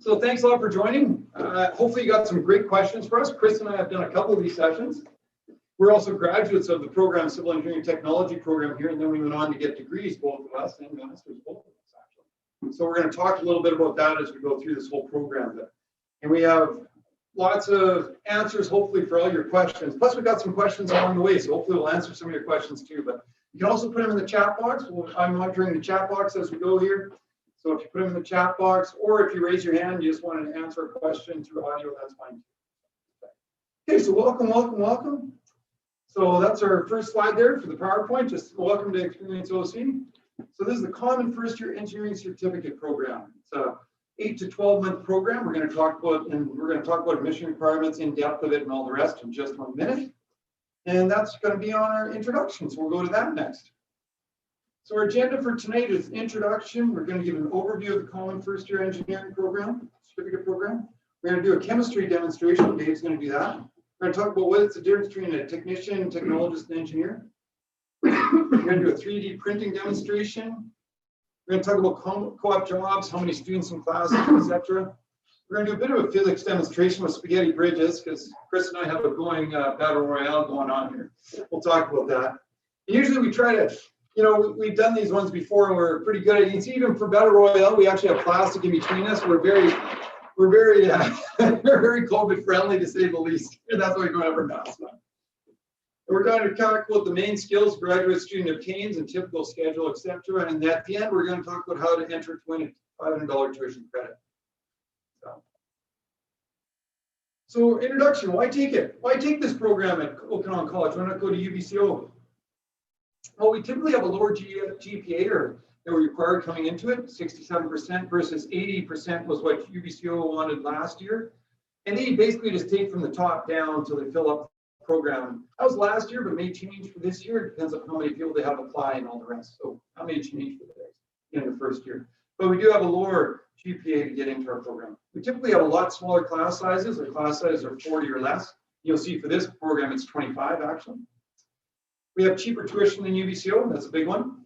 So thanks a lot for joining. Hopefully you got some great questions for us. Chris and I have done a couple of these sessions. We're also graduates of the program, Civil Engineering Technology program here, and then we went on to get degrees, both of us, and masters, both of us actually. So we're going to talk a little bit about that as we go through this whole program. And we have lots of answers, hopefully, for all your questions. Plus, we've got some questions along the way, so hopefully we'll answer some of your questions too. But you can also put them in the chat box. I'm monitoring the chat box as we go here. So if you put them in the chat box, or if you raise your hand, you just want to answer a question through audio, that's fine. Okay, so welcome. So that's our first slide there for the PowerPoint. Just welcome to Experience OC. So this is the Common First Year Engineering Certificate Program. It's a 8 to 12-month program. We're going to talk about admission requirements, in depth of it, and all the rest in just 1 minute. And that's going to be on our introduction. So we'll go to that next. So our agenda for tonight is introduction. We're going to give an overview of the Common First Year Engineering Program, Certificate Program. We're going to do a chemistry demonstration. Dave's going to do that. We're going to talk about what's the difference between a technician, technologist, and engineer. We're going to do a 3D printing demonstration. We're going to talk about co-op jobs, how many students in classes, etc. We're going to do a bit of a physics demonstration with spaghetti bridges because Chris and I have a going battle royale going on here. We'll talk about that. And usually we try to, we've done these ones before and we're pretty good at it. You can see even for battle royale, we actually have plastic in between us. We're very COVID friendly to say the least. And that's why we don't have our masks on. We're going to talk about the main skills graduate student obtains and typical schedule, etc. And at the end, we're going to talk about how to enter to win a $500 tuition credit. So introduction, why take it? Why take this program at Okanagan College? Why not go to UBCO? Well, we typically have a lower GPA or that were required coming into it, 67% versus 80% was what UBCO wanted last year. And they basically just take from the top down until they fill up the program. That was last year, but it may change for this year. It depends on how many people they have apply and all the rest. So that may change for in the first year. But we do have a lower GPA to get into our program. We typically have a lot smaller class sizes. Our class sizes are 40 or less. You'll see for this program, it's 25 actually. We have cheaper tuition than UBCO. That's a big one.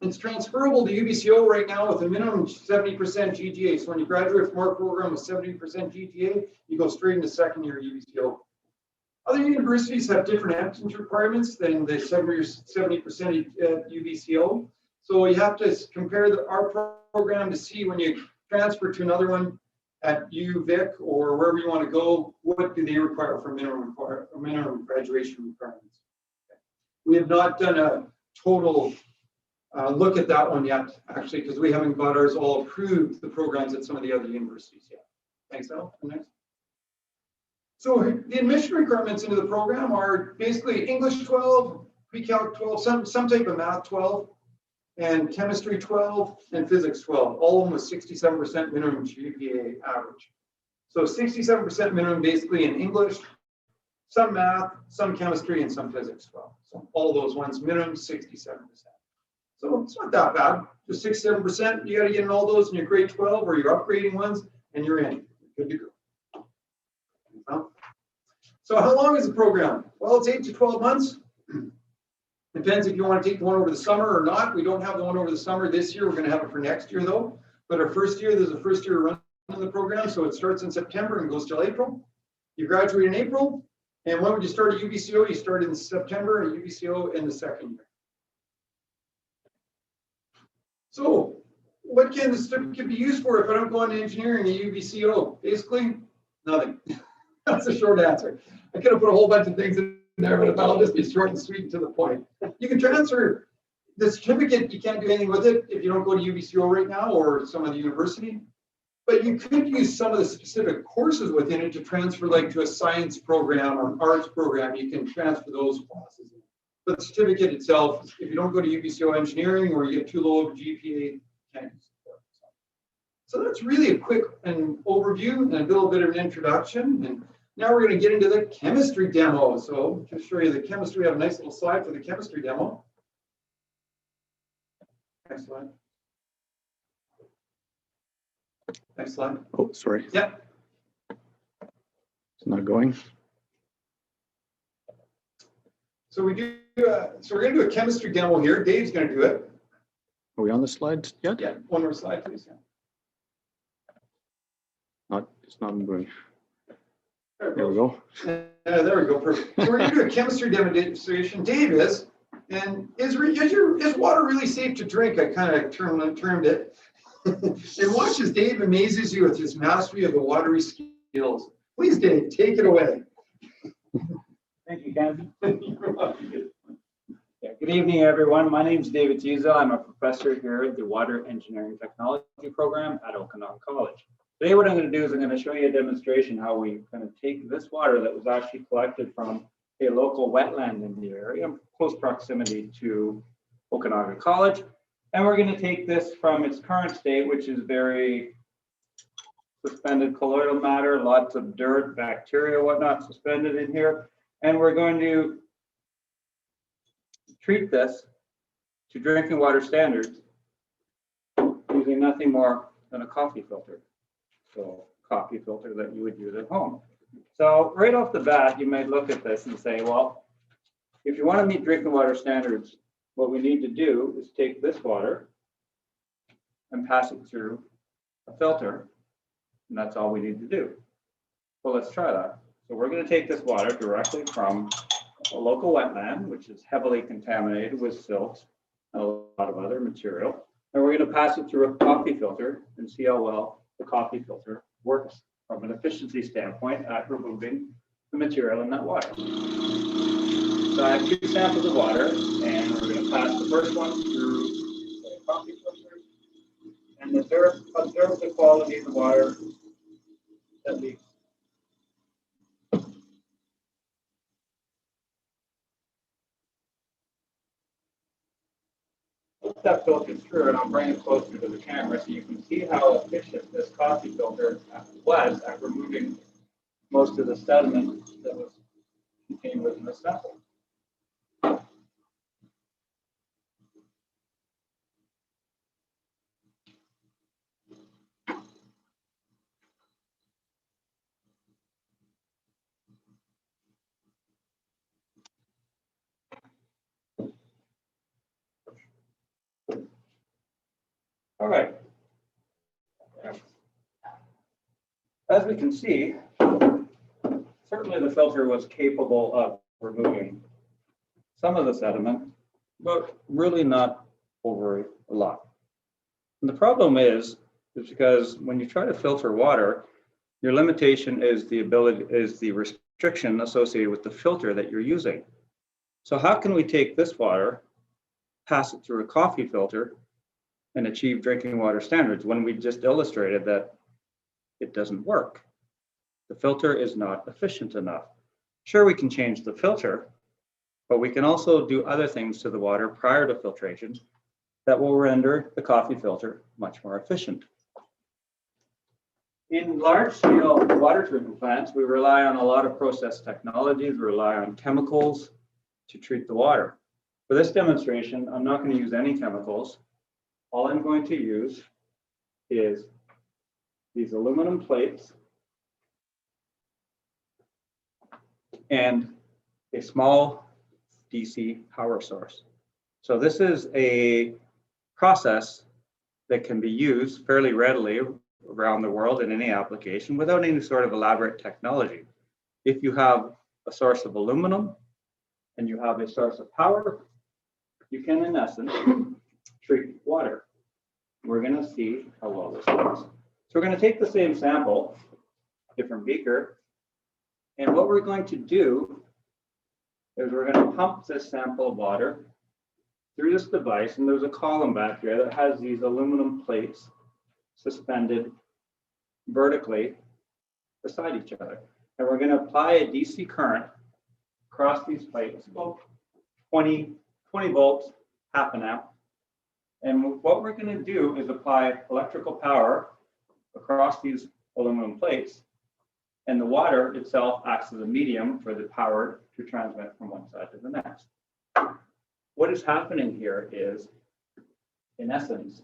It's transferable to UBCO right now with a minimum 70% GPA. So when you graduate from our program with 70% GPA, you go straight into second year UBCO. Other universities have different entrance requirements than the 70% at UBCO. So you have to compare our program to see when you transfer to another one at UVic or wherever you want to go, what do they require for minimum graduation requirements. We have not done a total look at that one yet, actually, because we haven't got ours all approved, the programs at some of the other universities yet. Thanks, Al. Next. So the admission requirements into the program are basically English 12, Pre-Calc 12, some type of math 12, and chemistry 12, and physics 12, all of them with 67% minimum GPA average. So 67% minimum basically in English, some math, some chemistry, and some physics 12. So all those ones, minimum 67%. So it's not that bad. Just 67%, you got to get in all those in your grade 12 or your upgrading ones, and you're in. Good to go. So how long is the program? Well, it's 8 to 12 months. Depends if you want to take the one over the summer or not. We don't have the one over the summer this year. We're going to have it for next year, though. But our first year, there's a first year run in the program. So it starts in September and goes till April. You graduate in April. And when would you start at UBCO? You start in September and UBCO in the second year. So what can the certificate be used for if I don't go into engineering at UBCO? Basically, nothing. That's the short answer. I could have put a whole bunch of things in there, but that'll just be short and sweet and to the point. You can transfer the certificate. You can't do anything with it if you don't go to UBCO right now or some other university. But you could use some of the specific courses within it to transfer, like to a science program or an arts program. You can transfer those classes. But the certificate itself, if you don't go to UBCO engineering or you get too low of a GPA, you can't use it. So that's really a quick overview and a little bit of an introduction. And now we're going to get into the chemistry demo. So to show you the chemistry, we have a nice little slide for the chemistry demo. Next slide. Next slide. Oh, sorry. Yeah. It's not going. So we do. So we're going to do a chemistry demo here. Dave's going to do it. Are we on the slide yet? Yeah. One more slide, please. Yeah. It's not moving. There There we go. There we go, perfect. So we're gonna do a chemistry demonstration. Dave is, and is water really safe to drink? I kind of termed it. And watch as Dave amazes you with his mastery of the watery skills. Please, Dave, take it away. Thank you, Ken. Yeah, good evening, everyone. My name is David Teasdale. I'm a professor here at the Water Engineering Technology program at Okanagan College. Today, what I'm going to do is I'm going to show you a demonstration how we kind of take this water that was actually collected from a local wetland in the area, in close proximity to Okanagan College. And we're going to take this from its current state, which is very suspended colloidal matter, lots of dirt, bacteria, whatnot suspended in here. And we're going to treat this to drinking water standards using nothing more than a coffee filter. So coffee filter that you would use at home. So right off the bat, you might look at this and say, well, if you want to meet drinking water standards, what we need to do is take this water and pass it through a filter, and that's all we need to do. Well, let's try that. So we're going to take this water directly from a local wetland, which is heavily contaminated with silt and a lot of other material, and we're going to pass it through a coffee filter and see how well the coffee filter works from an efficiency standpoint at removing the material in that water. So I have 2 samples of water, and we're going to pass the first one through the coffee filter and observe the quality of the water that leaks. Put that filter through, and I'll bring it closer to the camera so you can see how efficient this coffee filter was at removing most of the sediment that was contained within the sample. All right. As we can see, certainly the filter was capable of removing some of the sediment, but really not over a lot. And the problem is because when you try to filter water, your limitation is the restriction associated with the filter that you're using. So how can we take this water, pass it through a coffee filter, and achieve drinking water standards when we just illustrated that it doesn't work? The filter is not efficient enough. Sure, we can change the filter, but we can also do other things to the water prior to filtration that will render the coffee filter much more efficient. In large-scale water treatment plants, we rely on a lot of process technologies, we rely on chemicals to treat the water. For this demonstration, I'm not going to use any chemicals. All I'm going to use is these aluminum plates and a small DC power source. So this is a process that can be used fairly readily around the world in any application without any sort of elaborate technology. If you have a source of aluminum and you have a source of power, you can, in essence, treat water. We're going to see how well this works. So we're going to take the same sample, different beaker, and what we're going to do is we're going to pump this sample of water through this device, and there's a column back here that has these aluminum plates suspended vertically beside each other. And we're going to apply a DC current across these plates, about 20 volts, half an amp. And what we're going to do is apply electrical power across these aluminum plates, and the water itself acts as a medium for the power to transmit from one side to the next. What is happening here is, in essence,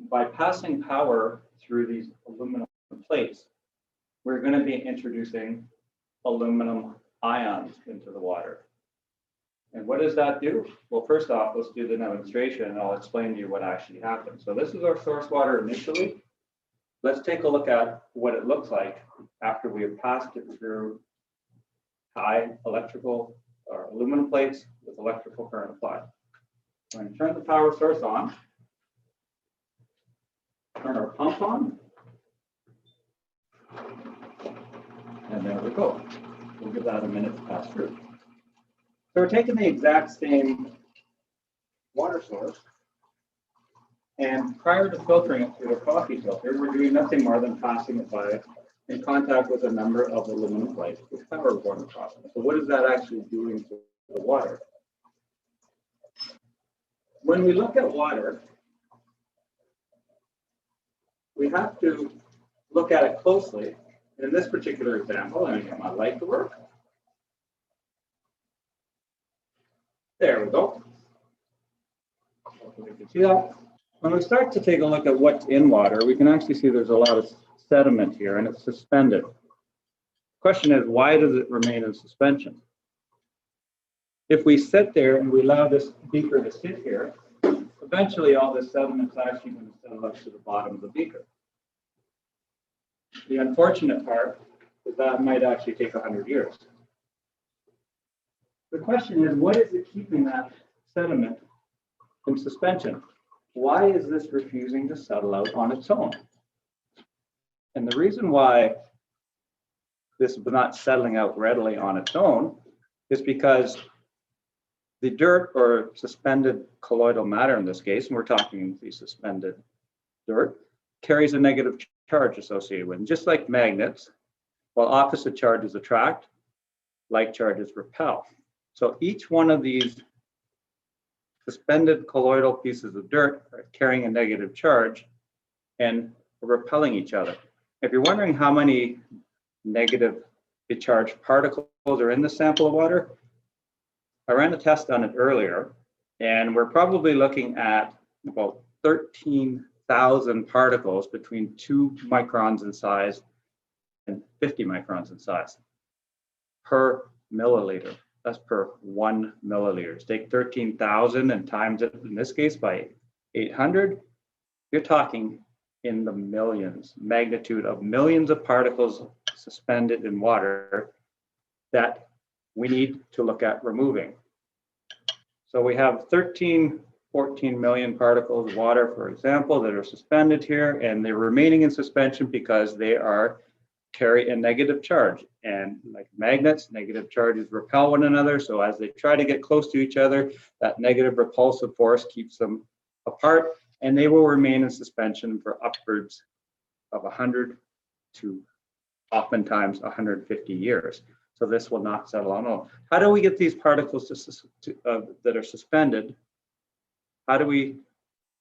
by passing power through these aluminum plates, we're going to be introducing aluminum ions into the water. And what does that do? Well, first off, let's do the demonstration and I'll explain to you what actually happens. So this is our source water initially. Let's take a look at what it looks like after we have passed it through high electrical or aluminum plates with electrical current applied. We're going to turn the power source on, turn our pump on, and there we go. We'll give that a minute to pass through. So we're taking the exact same water source, and prior to filtering it through the coffee filter, we're doing nothing more than passing it by in contact with a number of aluminum plates with power going across them. So what is that actually doing to the water? When we look at water, we have to look at it closely. In this particular example, I'm going to get my light to work. There we go. You can see that. When we start to take a look at what's in water, we can actually see there's a lot of sediment here and it's suspended. The question is, why does it remain in suspension? If we sit there and we allow this beaker to sit here, eventually all this sediment is actually going to settle up to the bottom of the beaker. The unfortunate part is that might actually take 100 years. The question is, what is it keeping that sediment in suspension? Why is this refusing to settle out on its own? And the reason why this is not settling out readily on its own is because the dirt or suspended colloidal matter in this case, and we're talking the suspended dirt, carries a negative charge associated with it. And just like magnets, while opposite charges attract, like charges repel. So each one of these suspended colloidal pieces of dirt are carrying a negative charge and repelling each other. If you're wondering how many negative charged particles are in the sample of water, I ran a test on it earlier, and we're probably looking at about 13,000 particles between 2 microns in size and 50 microns in size per milliliter. That's per 1 milliliter. Take 13,000 and times it, in this case, by 800. You're talking in the millions, magnitude of millions of particles suspended in water that we need to look at removing. So we have 14 million particles of water, for example, that are suspended here, and they're remaining in suspension because they carry a negative charge. And like magnets, negative charges repel one another. So as they try to get close to each other, that negative repulsive force keeps them apart, and they will remain in suspension for upwards of 100 to oftentimes 150 years. So this will not settle on all. How do we get these particles that are suspended? How do we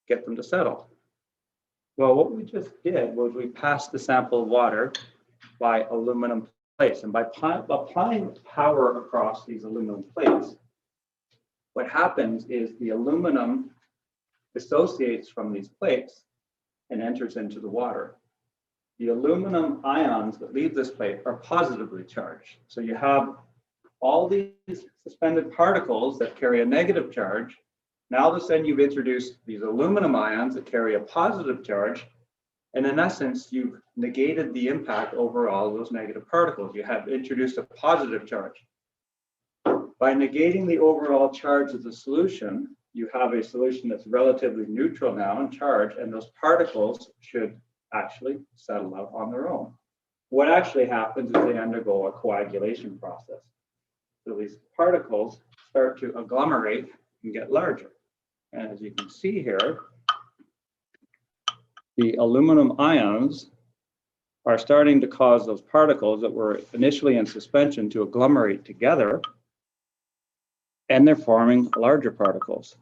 get them to settle? Well, what we just did was we passed the sample of water by aluminum plates. And by applying power across these aluminum plates, what happens is the aluminum dissociates from these plates and enters into the water. The aluminum ions that leave this plate are positively charged. So you have all these suspended particles that carry a negative charge. Now all of a sudden you've introduced these aluminum ions that carry a positive charge. And in essence, you've negated the impact over all of those negative particles. You have introduced a positive charge. By negating the overall charge of the solution, you have a solution that's relatively neutral now in charge, and those particles should actually settle out on their own. What actually happens is they undergo a coagulation process. So these particles start to agglomerate and get larger. And as you can see here, the aluminum ions are starting to cause those particles that were initially in suspension to agglomerate together, and they're forming larger particles.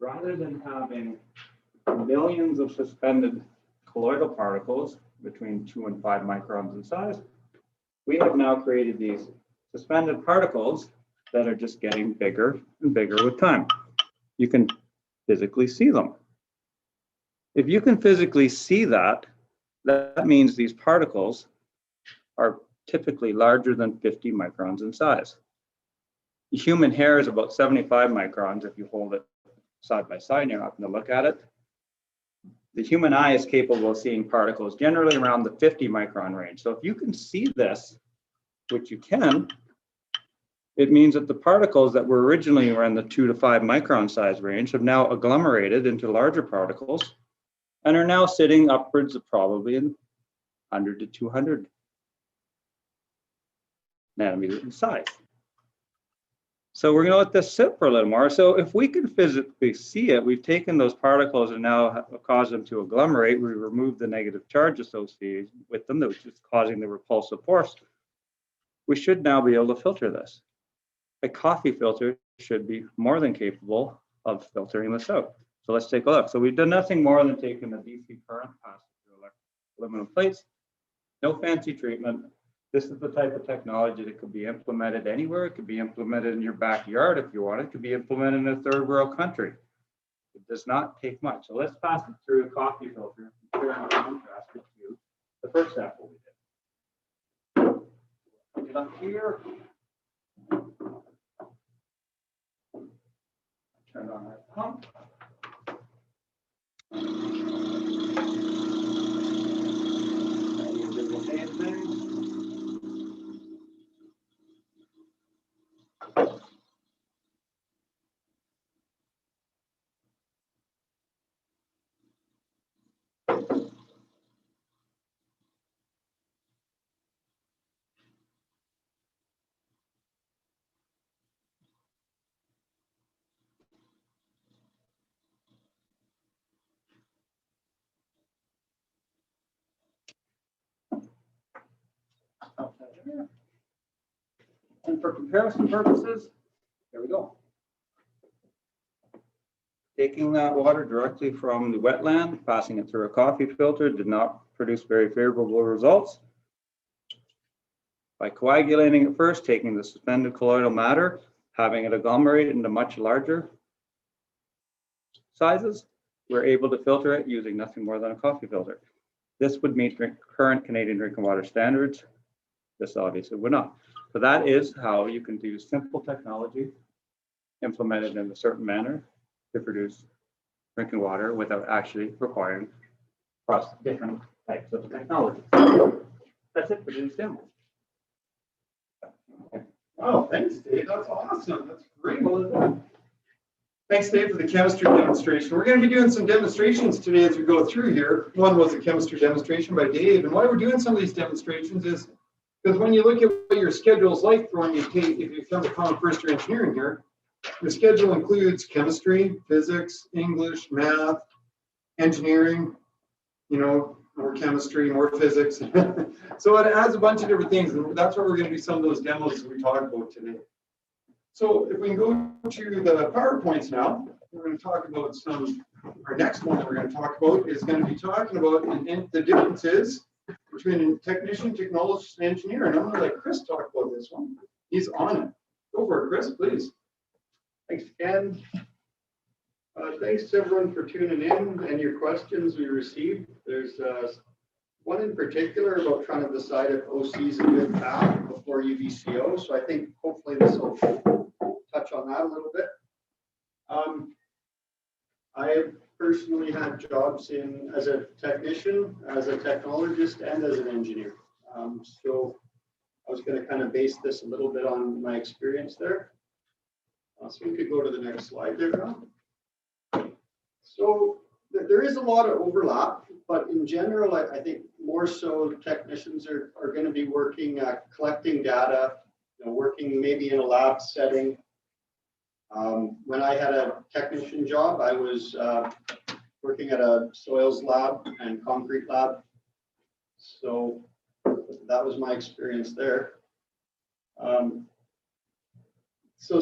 Rather than having millions of suspended colloidal particles between 2 and 5 microns in size, we have now created these suspended particles that are just getting bigger and bigger with time. You can physically see them. If you can physically see that, that means these particles are typically larger than 50 microns in size. The human hair is about 75 microns if you hold it side by side and you're not going to look at it. the human eye is capable of seeing particles generally around the 50 micron range. So if you can see this, which you can, it means that the particles that were originally around the 2 to 5 micron size range have now agglomerated into larger particles and are now sitting upwards of probably in 100 to 200 nanometers in size. So we're going to let this sit for a little more. So if we can physically see it, we've taken those particles and now caused them to agglomerate. We remove the negative charge associated with them, which is causing the repulsive force. We should now be able to filter this. A coffee filter should be more than capable of filtering this out. So let's take a look. So we've done nothing more than taken a DC current, passed through aluminum plates, no fancy treatment. This is the type of technology that could be implemented anywhere. It could be implemented in your backyard if you want. It could be implemented in a third world country. It does not take much. So let's pass it through a coffee filter and compare and contrast it to the first sample we did. Get up here. Turn on our pump. And for comparison purposes, there we go. Taking that water directly from the wetland, passing it through a coffee filter did not produce very favorable results. By coagulating it first, taking the suspended colloidal matter, having it agglomerate into much larger sizes, we're able to filter it using nothing more than a coffee filter. This would meet current Canadian drinking water standards. This obviously would not. So that is how you can do simple technology implemented in a certain manner to produce drinking water without actually requiring across different types of technology. That's it for the demo. Wow, thanks, Dave. That's awesome. That's great. Well done. Thanks, Dave, for the chemistry demonstration. We're going to be doing some demonstrations today as we go through here. One was a chemistry demonstration by Dave. And why we're doing some of these demonstrations is because when you look at what your schedule is like for when you take, if you've done the common first year engineering here, the schedule includes chemistry, physics, English, math, engineering, you know, more chemistry, more physics. So it has a bunch of different things, and that's what we're going to do some of those demos we talked about today. So if we can go to the PowerPoints now, we're going to talk about some, our next one that we're going to talk about is going to be talking about the differences between a technician, technologist, and engineer. And I'm going to let Chris talk about this one. He's on it. Go for it, Chris, please. Thanks, Ken. Thanks to everyone for tuning in and your questions we received. There's one in particular about trying to decide if OC is a good path before UBCO. So I think hopefully this will touch on that a little bit. I have personally had jobs as a technician, as a technologist, and as an engineer. So I was going to kind of base this a little bit on my experience there. So we could go to the next slide there now. So there is a lot of overlap, but in general, I think more so technicians are going to be working collecting data, you know, working maybe in a lab setting. When I had a technician job, I was working at a soils lab and concrete lab. So that was my experience there. So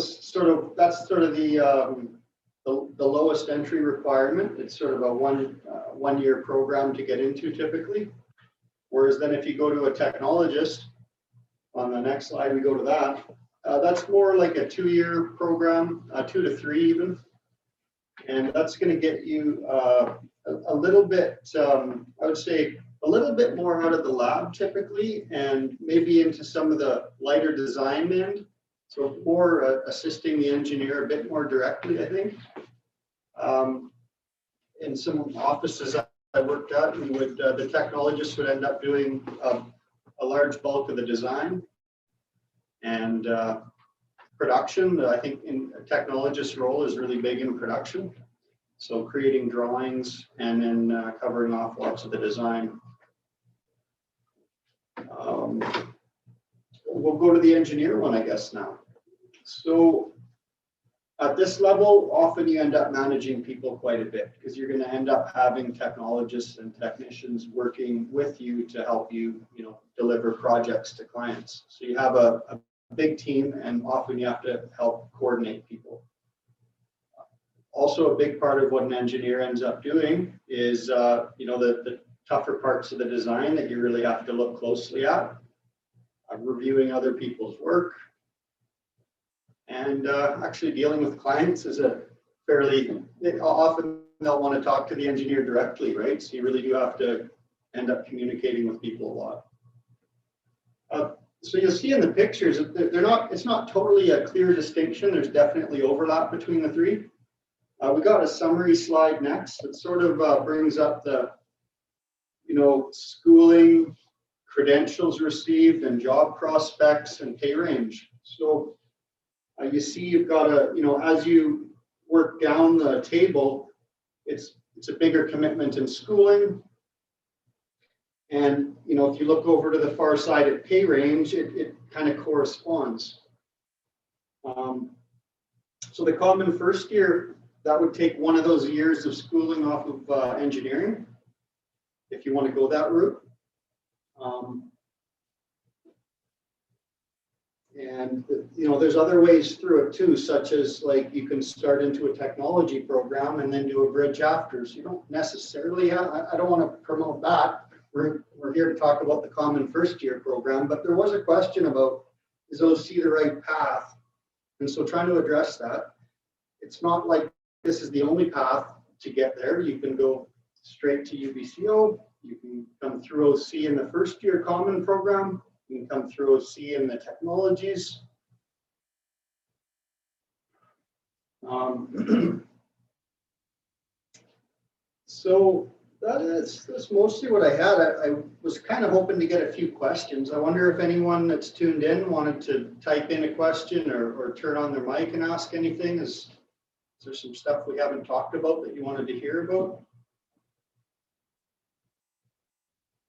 that's sort of the lowest entry requirement. It's sort of a one year program to get into typically. Whereas then if you go to a technologist, on the next slide we go to that, that's more like a 2-year program, 2 to 3 even. And that's going to get you a little bit, I would say, a little bit more out of the lab typically, and maybe into some of the lighter design end. So more assisting the engineer a bit more directly, I think. In some offices I worked at, we would, the technologists would end up doing a large bulk of the design and production. I think in a technologist's role is really big in production. So creating drawings and then covering off lots of the design. We'll go to the engineer one, I guess, now. So at this level, often you end up managing people quite a bit because you're going to end up having technologists and technicians working with you to help you, deliver projects to clients. So you have a big team, and often you have to help coordinate people. Also, a big part of what an engineer ends up doing is, the tougher parts of the design that you really have to look closely at, reviewing other people's work, and actually dealing with clients is a fairly, often they'll want to talk to the engineer directly, right? So you really do have to end up communicating with people a lot. So you'll see in the pictures, it's not totally a clear distinction. There's definitely overlap between the three. We got a summary slide next that sort of brings up the, schooling, credentials received, and job prospects and pay range. So you see you've got as you work down the table, it's a bigger commitment in schooling. And, if you look over to the far side at pay range, it kind of corresponds. So the common first year, that would take one of those years of schooling off of engineering, if you want to go that route. And, there's other ways through it too, such as like you can start into a technology program and then do a bridge after. So you don't necessarily have, I don't want to promote that. We're here to talk about the common first year program, but there was a question about, is OC the right path? And so trying to address that, it's not like this is the only path to get there. You can go straight to UBCO. You can come through OC in the first year common program. You can come through OC in the technologies. So that's mostly what I had. I was kind of hoping to get a few questions. I wonder if anyone that's tuned in wanted to type in a question or turn on their mic and ask anything. Is there some stuff we haven't talked about that you wanted to hear about?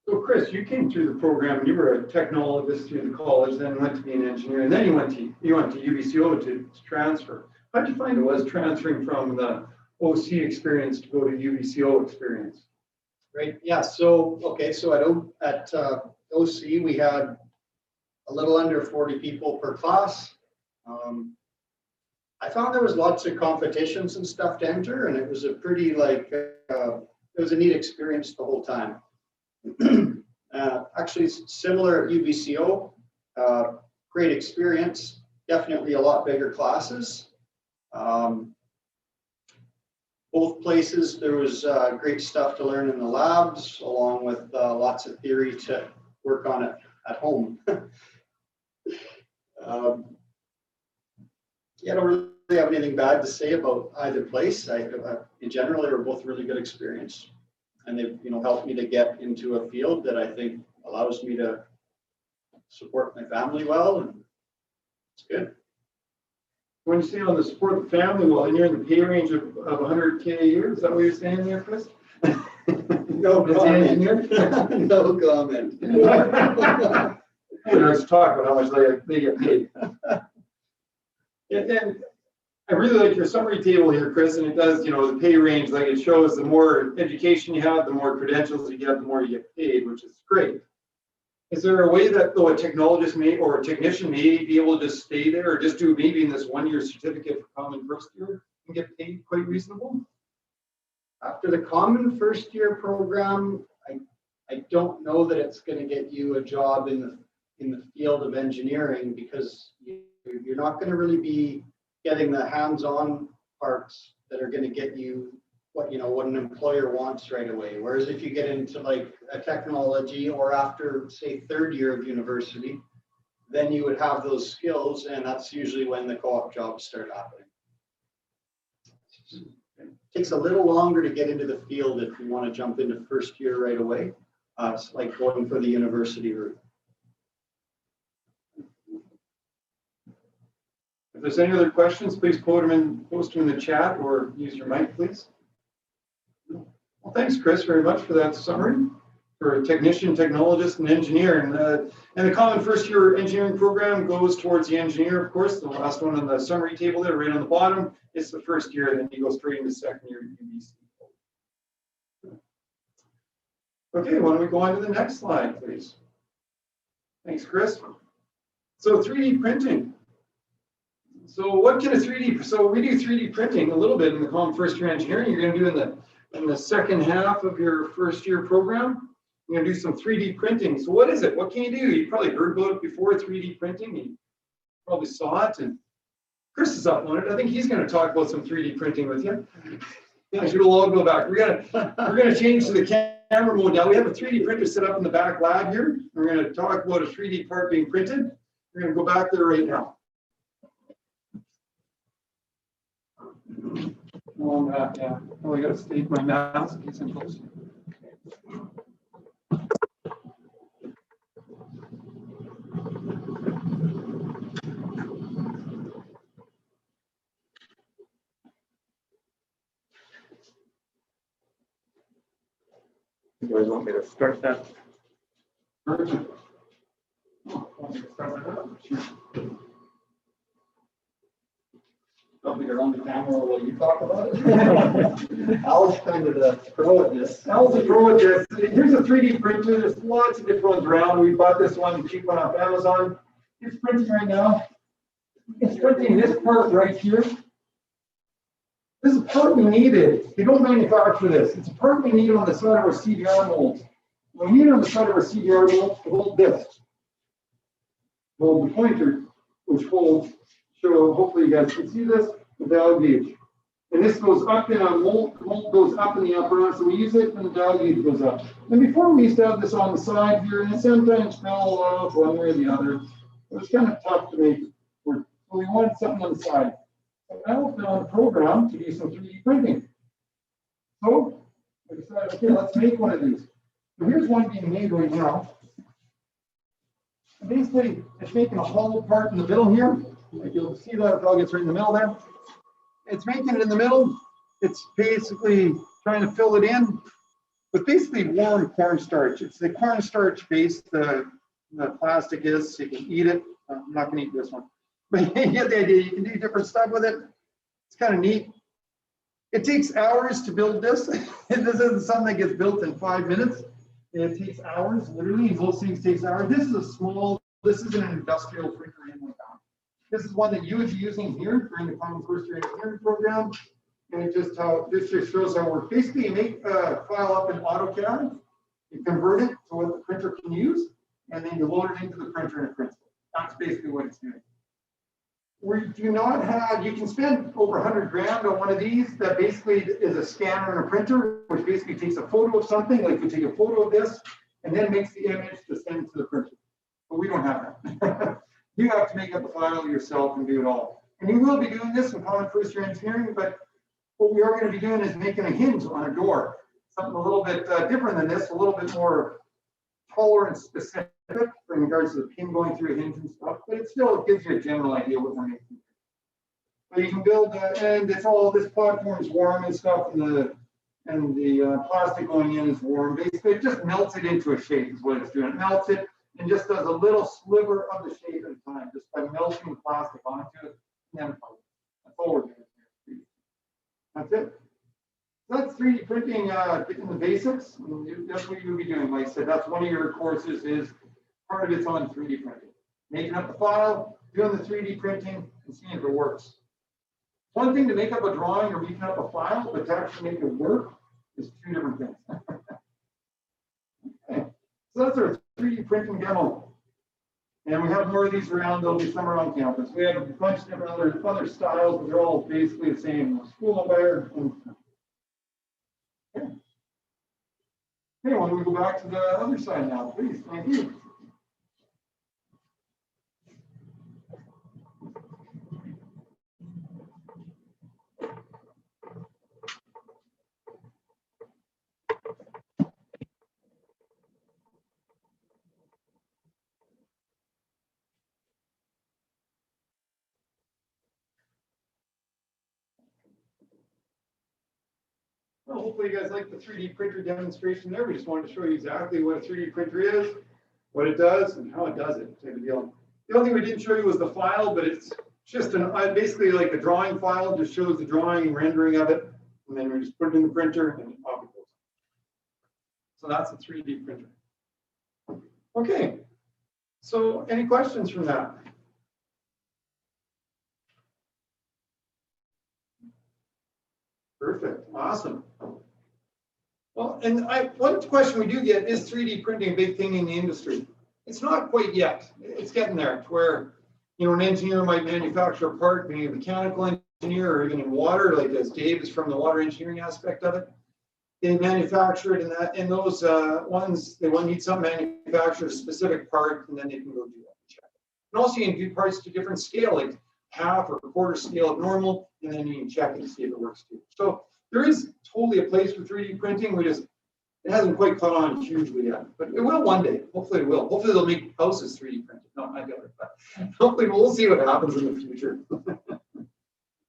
So Chris, you came through the program and you were a technologist through the college, then went to be an engineer, and then you went to UBCO to transfer. How did you find it was transferring from the OC experience to go to UBCO experience? Right. Yeah. So at OC we had a little under 40 people per class. I found there was lots of competitions and stuff to enter, and it was a pretty it was a neat experience the whole time. Actually, similar at UBCO, great experience. Definitely a lot bigger classes. Both places, there was great stuff to learn in the labs, along with lots of theory to work on it at home. I don't really have anything bad to say about either place. In general, they were both really good experience, and they've helped me to get into a field that I think allows me to support my family well, and it's good. When you say on the support the family well, and you're in the pay range of 100K a year, is that what you're saying there, Chris? No comment. No comment. Let's talk about how much they get paid. And I really like your summary table here, Chris, and it does, the pay range, like it shows the more education you have, the more credentials you get, the more you get paid, which is great. Is there a way that though a technologist may or a technician may be able to just stay there or just do maybe in this 1-year certificate for common first year and get paid quite reasonable? After the common first year program, I don't know that it's going to get you a job in the field of engineering, because you're not going to really be getting the hands-on parts that are going to get you what an employer wants right away. Whereas if you get into like a technology or after say 3rd year of university, then you would have those skills, and that's usually when the co-op jobs start happening. takes a little longer to get into the field if you want to jump into first year right away. It's like going for the university route. If there's any other questions, please post them in the chat or use your mic, please. Well, thanks, Chris, very much for that summary for a technician, technologist, and engineer. And the common first year engineering program goes towards the engineer, of course. The last one on the summary table there, right on the bottom, is the first year, then you go straight into second year UBC. Okay, why don't we go on to the next slide, please? Thanks, Chris. So 3D printing. So what can a 3D, so we do 3D printing a little bit in the common first year engineering. You're going to do in the second half of your first year program. You're going to do some 3D printing. So what is it? What can you do? You probably heard about it before, 3D printing. You probably saw it. And Chris is up on it. I think he's going to talk about some 3D printing with you. I should all go back. We're gonna change to the camera mode now. We have a 3D printer set up in the back lab here. We're going to talk about a 3D part being printed. We're going to go back there right now. Yeah. Oh, I got to state my mask. It's in close. You guys want me to start that? Perfect. Oh, want me to start right up? Sure. Probably you're on the camera while you talk about it. Al's kind of the pro at this. Al's a pro at this. Here's a 3D printer. There's lots of different ones around. We bought this one, cheap one off Amazon. It's printing right now. It's printing this part right here. This is a part we needed. They don't manufacture this. It's a part we need on the side of our CDR molds. We need it on the side of our CDR molds to hold this. Hold the pointer, which holds. So hopefully you guys can see this, the dial gauge. And this goes up in a mold goes up in the upper, so we use it and the dial gauge goes up. And before we used to have this on the side here, and it sometimes fell off one way or the other. It was kind of tough to make work. So we wanted something on the side. So I opened on the program to do some 3D printing. So I decided, okay, let's make one of these. So here's one being made right now. And basically, it's making a hollow part in the middle here. Like you'll see that it all gets right in the middle there. It's making it in the middle. It's basically trying to fill it in with basically warm cornstarch. It's the cornstarch base the plastic is, so you can eat it. I'm not going to eat this one. But you get the idea. You can do different stuff with it. It's kind of neat. It takes hours to build this. This isn't something that gets built in 5 minutes. It takes hours, literally. Most things takes hours. This is a small, this isn't an industrial printer or anything like that. This is one that you would be using here during the common first year engineering program. And it just this just shows how it works. Basically, you make a file up in AutoCAD, you convert it to what the printer can use, and then you load it into the printer and it prints it. That's basically what it's doing. We do not have, you can spend over 100 grand on one of these that basically is a scanner and a printer, which basically takes a photo of something, like you take a photo of this, and then makes the image to send to the printer. But we don't have that. You have to make up the file yourself and do it all. And you will be doing this in common first year engineering, but what we are going to be doing is making a hinge on a door. Something a little bit different than this, a little bit more tolerance specific in regards to the pin going through a hinge and stuff, but it still gives you a general idea what we're making. But you can build, and it's all, this platform is warm and stuff, and the plastic going in is warm. Basically, it just melts it into a shape is what it's doing. It melts it and just does a little sliver of the shape at a time, just by melting the plastic onto it. And then that's all we're doing. That's it. So that's 3D printing in the basics. That's what you'll be doing. Like I said, that's one of your courses is part of it's on 3D printing. Making up the file, doing the 3D printing, and seeing if it works. One thing to make up a drawing or making up a file, but to actually make it work is two different things. Okay. So that's our 3D printing demo. And we have more of these around. There'll be some around campus. We have a bunch of different other styles, but they're all basically the same. School wire. Okay. Okay, why don't we go back to the other side now, please? Thank you. hopefully you guys like the 3D printer demonstration there. We just wanted to show you exactly what a 3D printer is, what it does, and how it does it, type of deal. The only thing we didn't show you was the file, but it's just basically like a drawing file, just shows the drawing and rendering of it, and then we just put it in the printer and off it goes. So that's a 3D printer. Okay, so any questions from that? Perfect, awesome. Well, and one question we do get is 3D printing a big thing in the industry? It's not quite yet. It's getting there to where, you know, an engineer might manufacture a part, being a mechanical engineer or even in water, like as Dave is from the water engineering aspect of it. They manufacture it, and those ones, they want need some manufacture a specific part, and then they can go do that. Check. And also you can do parts to different scale, like half or quarter scale of normal, and then you can check and see if it works too. So there is totally a place for 3D printing. It hasn't quite caught on hugely yet, but it will one day. Hopefully it will. Hopefully they'll make houses 3D printed. No, I doubt it, but hopefully we'll see what happens in the future. Do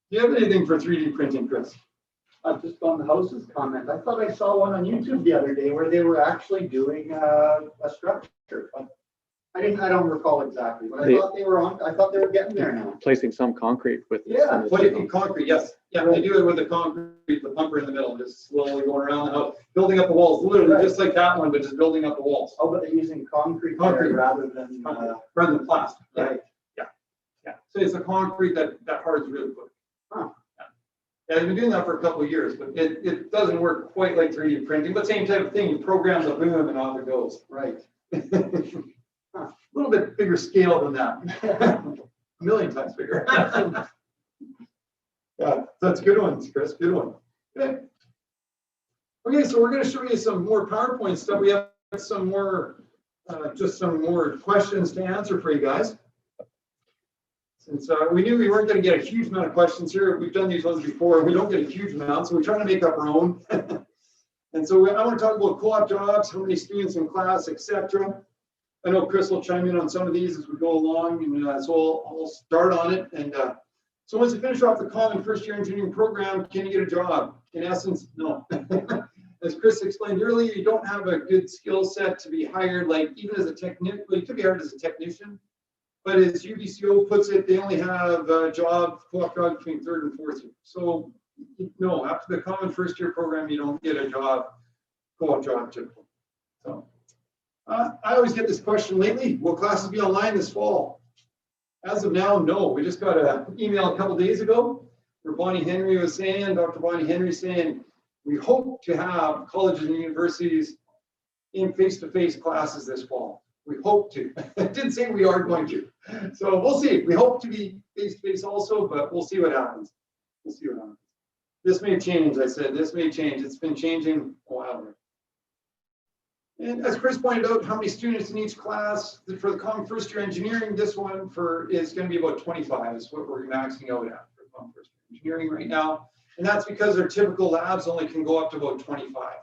you have anything for 3D printing, Chris? Just on the houses comment, I thought I saw one on YouTube the other day where they were actually doing a structure. I don't recall exactly, but I thought they were getting there now. Placing some concrete with. Yeah. Put it in concrete, yes. Yeah, they do it with the concrete, the pumper in the middle, just slowly going around the house, building up the walls, literally just like that one, but just building up the walls. Oh, but they're using concrete Concrete. rather than Rather than plastic. right. Yeah. So it's the concrete that hardens really quick. Huh. Yeah, I've been doing that for a couple of years, but it doesn't work quite like 3D printing, but same type of thing. You program the boom and off it goes. Right. A little bit bigger scale than that. A million times bigger. Yeah, that's good ones, Chris. Good one. Okay. Okay, so we're going to show you some more PowerPoint stuff. We have some more, just some more questions to answer for you guys. Since we knew we weren't going to get a huge amount of questions here. We've done these ones before. We don't get a huge amount, so we're trying to make up our own. And so I want to talk about co-op jobs, how many students in class, etc. I know Chris will chime in on some of these as we go along, and so I'll start on it. And so once you finish off the common first-year engineering program, can you get a job? In essence, no. As Chris explained earlier, you don't have a good skill set to be hired, like even as a technician. Well, you could be hired as a technician, but as UBCO puts it, they only have a job, co-op job between third and fourth year. So no, after the common first-year program, you don't get a job, co-op job typically. So I always get this question lately, will classes be online this fall? As of now, no. We just got an email a couple days ago where Bonnie Henry was saying, Dr. Bonnie Henry saying, we hope to have colleges and universities in face-to-face classes this fall. We hope to. It didn't say we are going to. So we'll see. We hope to be face-to-face also, but we'll see what happens. We'll see what happens. This may change, I said. This may change. It's been changing a while. And as Chris pointed out, how many students in each class for the common first year engineering, this one is going to be about 25 is what we're maxing out at for common first year engineering right now. And that's because their typical labs only can go up to about 25.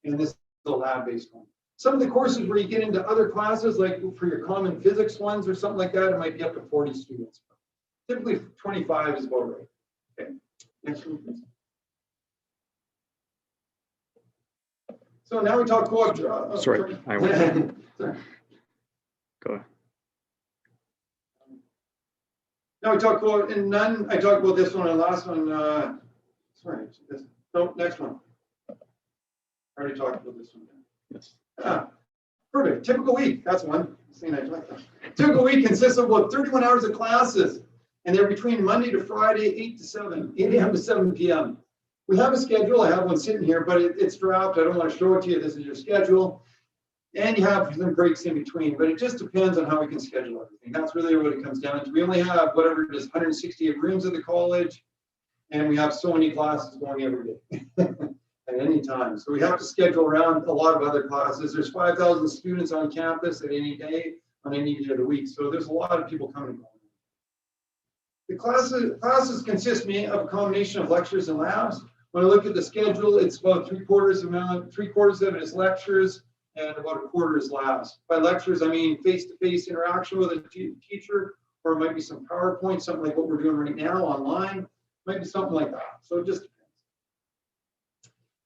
And this is a lab-based one. Some of the courses where you get into other classes, like for your common physics ones or something like that, it might be up to 40 students. Typically 25 is about right. Okay, next one, please. So now we talk co-op. Sorry, I went. Sorry. Go ahead. Now we talk about, and none, I talked about this one and last one. Sorry, no, next one. I already talked about this one. Yes. Perfect. Typical week. That's one. Typical week consists of about 31 hours of classes, and they're between Monday to Friday, 8 a.m. to 7 p.m. We have a schedule. I have one sitting here, but it's dropped. I don't want to show it to you. This is your schedule. And you have some breaks in between, but it just depends on how we can schedule everything. That's really what it comes down to. We only have whatever it is, 168 rooms at the college, and we have so many classes going every day at any time. So we have to schedule around a lot of other classes. There's 5,000 students on campus at any day, on any day of the week. So there's a lot of people coming and going. The classes consist mainly of a combination of lectures and labs. When I look at the schedule, it's about three quarters of it is lectures and about a quarter is labs. By lectures, I mean face-to-face interaction with a teacher, or it might be some PowerPoint, something like what we're doing right now online. It might be something like that. So it just depends.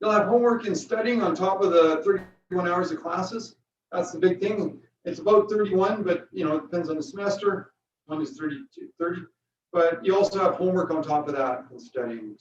You'll have homework and studying on top of the 31 hours of classes. That's the big thing. It's about 31, but you know, it depends on the semester. One is 30. But you also have homework on top of that and studying.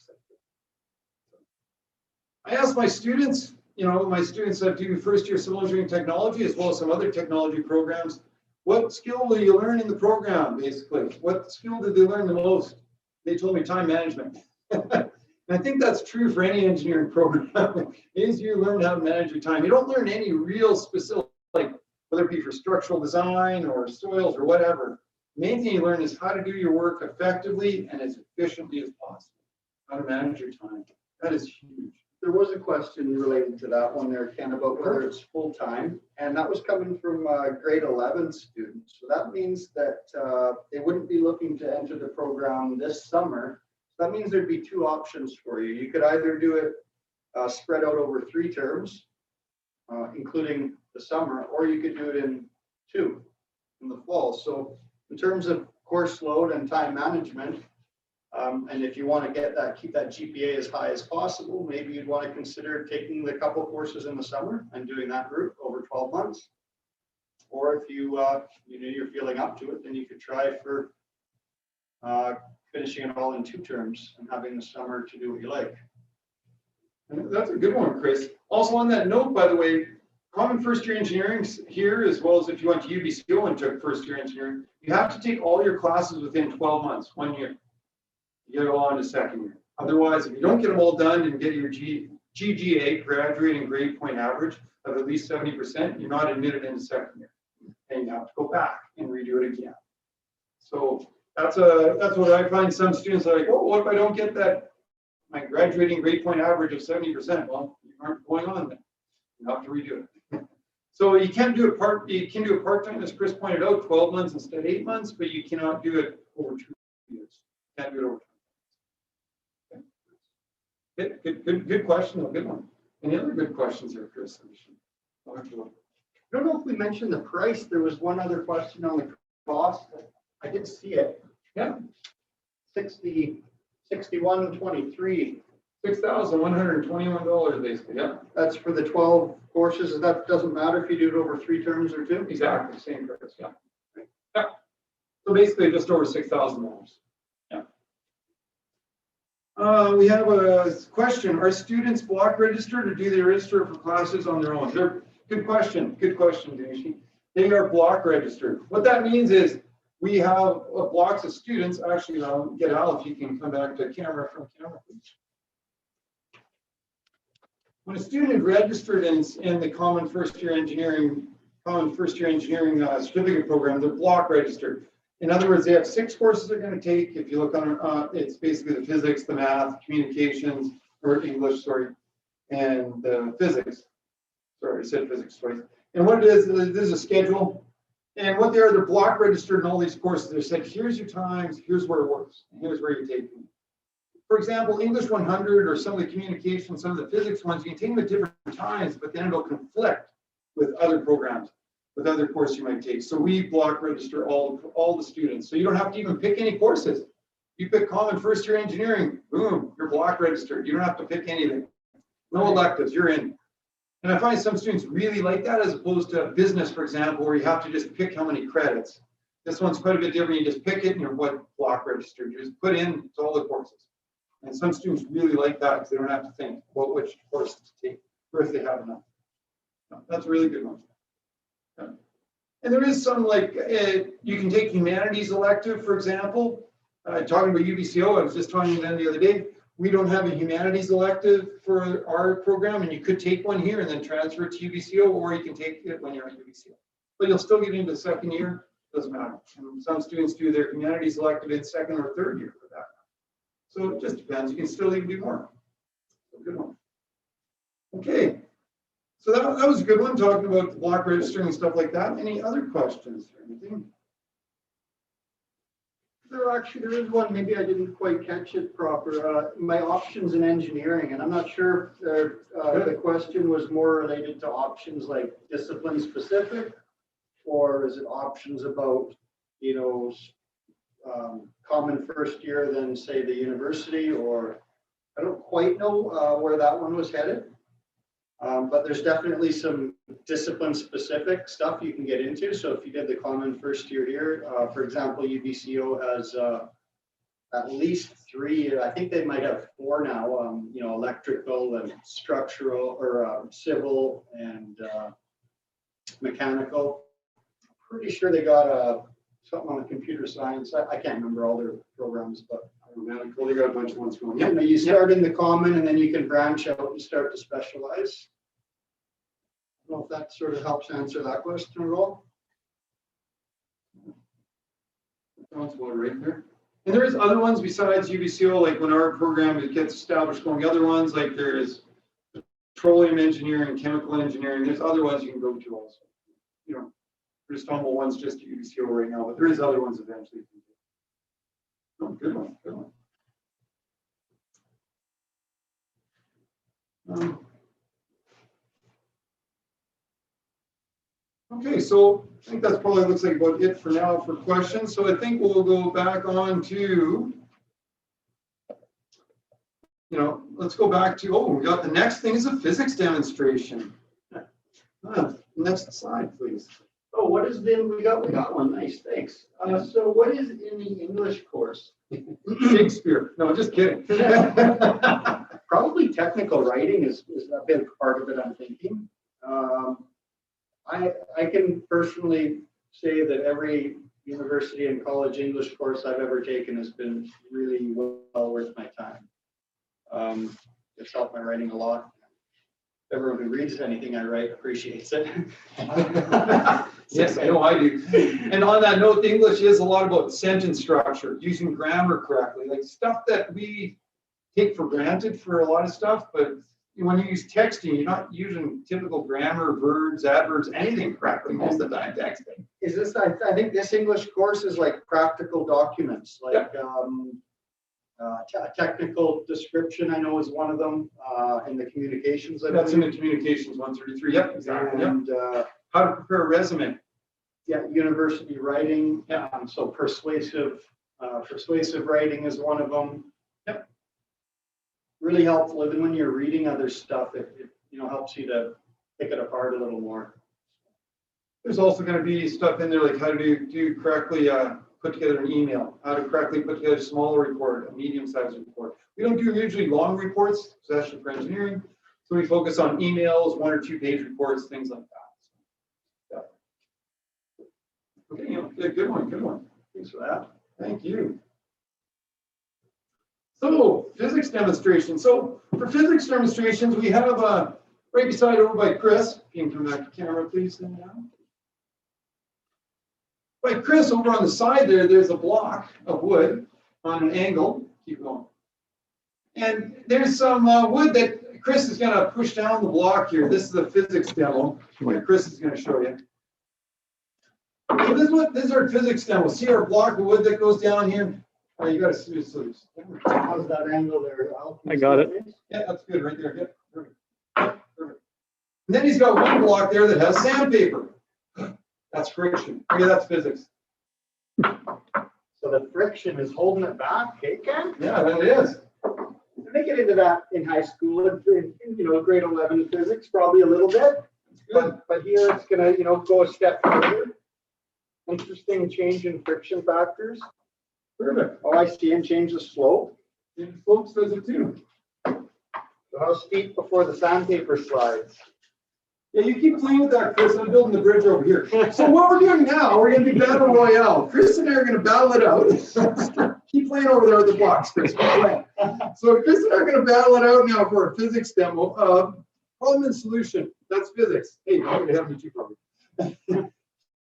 I asked my students, you know, my students that do first year civil engineering technology, as well as some other technology programs, what skill will you learn in the program, basically? What skill did they learn the most? They told me time management. And I think that's true for any engineering program, is you learn how to manage your time. You don't learn any real specific, like whether it be for structural design or soils or whatever. The main thing you learn is how to do your work effectively and as efficiently as possible. How to manage your time. That is huge. There was a question related to that one there, Ken, about whether it's full-time, and that was coming from grade 11 students. So that means that they wouldn't be looking to enter the program this summer. That means there'd be two options for you. You could either do it spread out over 3 terms, including the summer, or you could do it in 2 in the fall. So in terms of course load and time management, and if you want to keep that GPA as high as possible, maybe you'd want to consider taking the couple courses in the summer and doing that route over 12 months. Or if you're feeling up to it, then you could try for finishing it all in 2 terms and having the summer to do what you like. That's a good one, Chris. Also on that note, by the way, common first year engineering here, as well as if you went to UBCO and took first year engineering, you have to take all your classes within 12 months, 1 year. You go on to second year. Otherwise, if you don't get them all done and get your GGA, graduating grade point average, of at least 70%, you're not admitted into second year. And you have to go back and redo it again. So that's what I find. Some students are like, oh, what if I don't get that, my graduating grade point average of 70%? Well, you aren't going on then. You have to redo it. So you can do it part-time, as Chris pointed out, 12 months instead of 8 months, but you cannot do it over 2 years. You can't do it over 2 years. Good question, good one. Any other good questions here, Chris? I don't know if we mentioned the price. There was one other question on the cost. I did see it. Yeah. 61.23. $6,121 basically, yeah. That's for the 12 courses. That doesn't matter if you do it over 3 terms or 2? Exactly, same price, yeah. Yeah. So basically just over $6,000. Yeah. We have a question. Are students block registered or do they register for classes on their own? Good question, Danishi. They are block registered. What that means is we have blocks of students. Actually, I'll get Al if you can come back to camera from camera, please. When a student is registered in the Common First Year Engineering certificate program, they're block registered. In other words, they have 6 courses they're going to take. If you look on, it's basically the physics, the math, communications, or English, and the physics. Sorry, I said physics twice. And what it is, this is a schedule. And what they're block registered in all these courses. They said, here's your times, here's where it works, and here's where you're taking. For example, English 100 or some of the communication, some of the physics ones, you can take them at different times, but then it'll conflict with other programs, with other courses you might take. So we block register all the students. So you don't have to even pick any courses. You pick Common First Year Engineering, boom, you're block registered. You don't have to pick anything. No electives, you're in. And I find some students really like that as opposed to business, for example, where you have to just pick how many credits. This one's quite a bit different. You just pick it and you're block registered. You just put in all the courses. And some students really like that because they don't have to think about which course to take or if they have enough. That's a really good one. Yeah. And there is some like, you can take humanities elective, for example. Talking about UBCO, I was just talking to them the other day. We don't have a humanities elective for our program, and you could take one here and then transfer it to UBCO, or you can take it when you're at UBCO. But you'll still get into the second year, doesn't matter. And some students do their humanities elective in second or third year for that. So it just depends. You can still even do more. So good one. Okay. So that was a good one, talking about block registering and stuff like that. Any other questions or anything? There is one, maybe I didn't quite catch it proper. My options in engineering, and I'm not sure if the question was more related to options like discipline specific, or is it options about, common first year than say the university, or I don't quite know where that one was headed. But there's definitely some discipline-specific stuff you can get into. So if you did the common first year here, for example, UBCO has at least 3, I think they might have 4 now, you know, electrical and structural or civil and mechanical. Pretty sure they got something on the computer science. I can't remember all their programs, but Medical, they got a bunch of ones going. you know, you start in the common and then you can branch out and start to specialize. I don't know if that sort of helps answer that question at all. Sounds about right there. And there is other ones besides UBCO, like when our program gets established, going other ones, like there is petroleum engineering, chemical engineering, there's other ones you can go to also. You know, there's normal ones just UBCO right now, but there is other ones eventually. Oh, good one, good one. Okay, so I think that's probably looks like about it for now for questions. So I think we'll go back on to, you know, let's go back to, oh, we got the next thing is a physics demonstration. Next slide, please. Oh, what is the, we got one, nice, thanks. So what is in the English course? Shakespeare. No, just kidding. Probably technical writing is a big part of it, I'm thinking. I can personally say that every university and college English course I've ever taken has been really well worth my time. It's helped my writing a lot. Everyone who reads anything I write appreciates it. Yes, I know I do. And on that note, English is a lot about sentence structure, using grammar correctly, like stuff that we take for granted for a lot of stuff, but when you use texting, you're not using typical grammar, verbs, adverbs, anything correctly most of the time texting. Is this, I think this English course is like practical documents, like technical description, I know is one of them, in the communications. That's in the communications 133. Yep, exactly. And How to prepare a resume. yeah, university writing. So persuasive writing is one of them. Yep. Really helpful, even when you're reading other stuff, it you know helps you to pick it apart a little more. There's also going to be stuff in there like how to do correctly put together an email, how to correctly put together a smaller report, a medium-sized report. We don't do usually long reports, especially for engineering. So we focus on emails, 1 or 2 page reports, things like that. So, yeah. Okay, good one, good one. Thanks for that. Thank you. So physics demonstration. So for physics demonstrations, we have right beside over by Chris. You can come back to camera, please. By Chris, over on the side there, there's a block of wood on an angle. Keep going. And there's some wood that Chris is going to push down the block here. This is a physics demo that Chris is going to show you. So this is our physics demo. See our block of wood that goes down here? Oh, you got to see this. How's that angle there, Al? I got it. Yeah, that's good right there. Yep, perfect. Perfect. And then he's got one block there that has sandpaper. That's friction. Okay, that's physics. So the friction is holding it back, okay, Ken? Yeah, that is. They get into that in high school, in you know, grade 11 physics, probably a little bit. Good. But here it's gonna, you know, go a step further. Interesting change in friction factors. Perfect. Oh, I see, and change the slope. And slopes does it too. So how steep before the sandpaper slides? Yeah, you keep playing with that, Chris. I'm building the bridge over here. So what we're doing now, we're going to do battle royale. Chris and I are going to battle it out. Keep playing over there with the blocks, Chris. Keep playing. So Chris and I are going to battle it out now for a physics demo. Problem and solution. That's physics. Hey, I'm going to have you probably.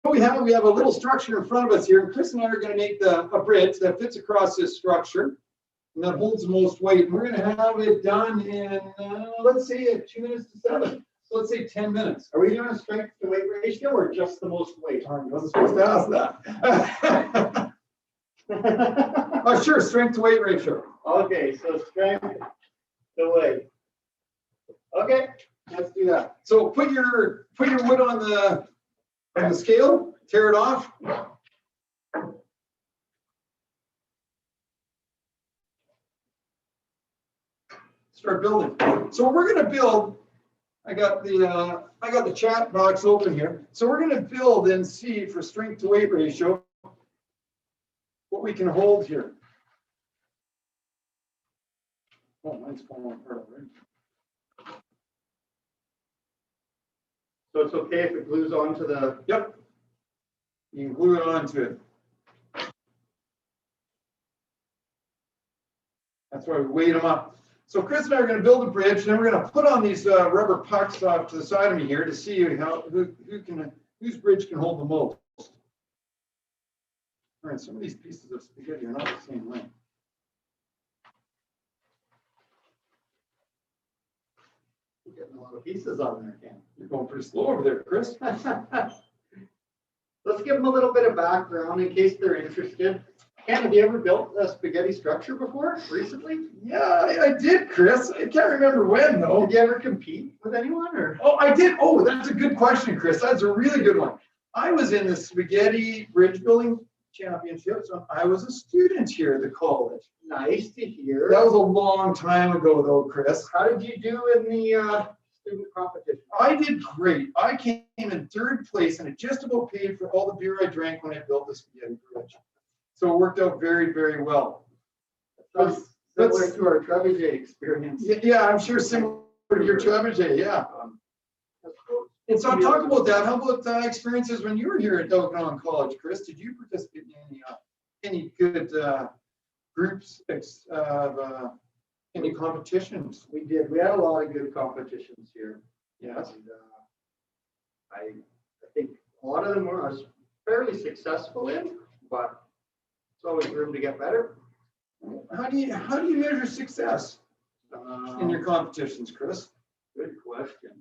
What we have a little structure in front of us here. And Chris and I are going to make a bridge that fits across this structure and that holds the most weight. And we're going to have it done in, let's say, 2 minutes to 7. So let's say 10 minutes. Are we doing a strength to weight ratio or just the most weight? I wasn't supposed to ask that. Oh, sure, strength to weight ratio. Okay, so strength to weight. Okay, let's do that. So put your wood on the scale, tear it off. start building. So we're gonna build, I got the chat box open here. So we're gonna build and see for strength to weight ratio what we can hold here. Oh, mine's falling apart already. So it's okay if it glues onto the, Yep. You can glue it onto it. That's why we weight them up. So Chris and I are going to build a bridge, and then we're going to put on these rubber pucks off to the side of me here to see whose bridge can hold the most. All right, some of these pieces of spaghetti are not the same length. We're getting a lot of pieces on there, Ken. You're going pretty slow over there, Chris. Let's give them a little bit of background in case they're interested. Ken, have you ever built a spaghetti structure before, recently? Yeah, I did, Chris. I can't remember when, though. Did you ever compete with anyone, or? Oh, I did. Oh, that's a good question, Chris. That's a really good one. I was in the spaghetti bridge building championships when I was a student here at the college. Nice to hear. That was a long time ago, though, Chris. How did you do in the student competition? I did great. I came in third place, and it just about paid for all the beer I drank when I built the spaghetti bridge. So it worked out very, very well. That's similar to our trebuchet experience. Yeah, I'm sure similar to your trebuchet, yeah. That's cool. And so talk about that. How about experiences when you were here at Okanagan College, Chris? Did you participate in any good groups of any competitions? We did. We had a lot of good competitions here. Yes. And, I think a lot of them I was fairly successful in, but there's always room to get better. How do you measure success in your competitions, Chris? Good question.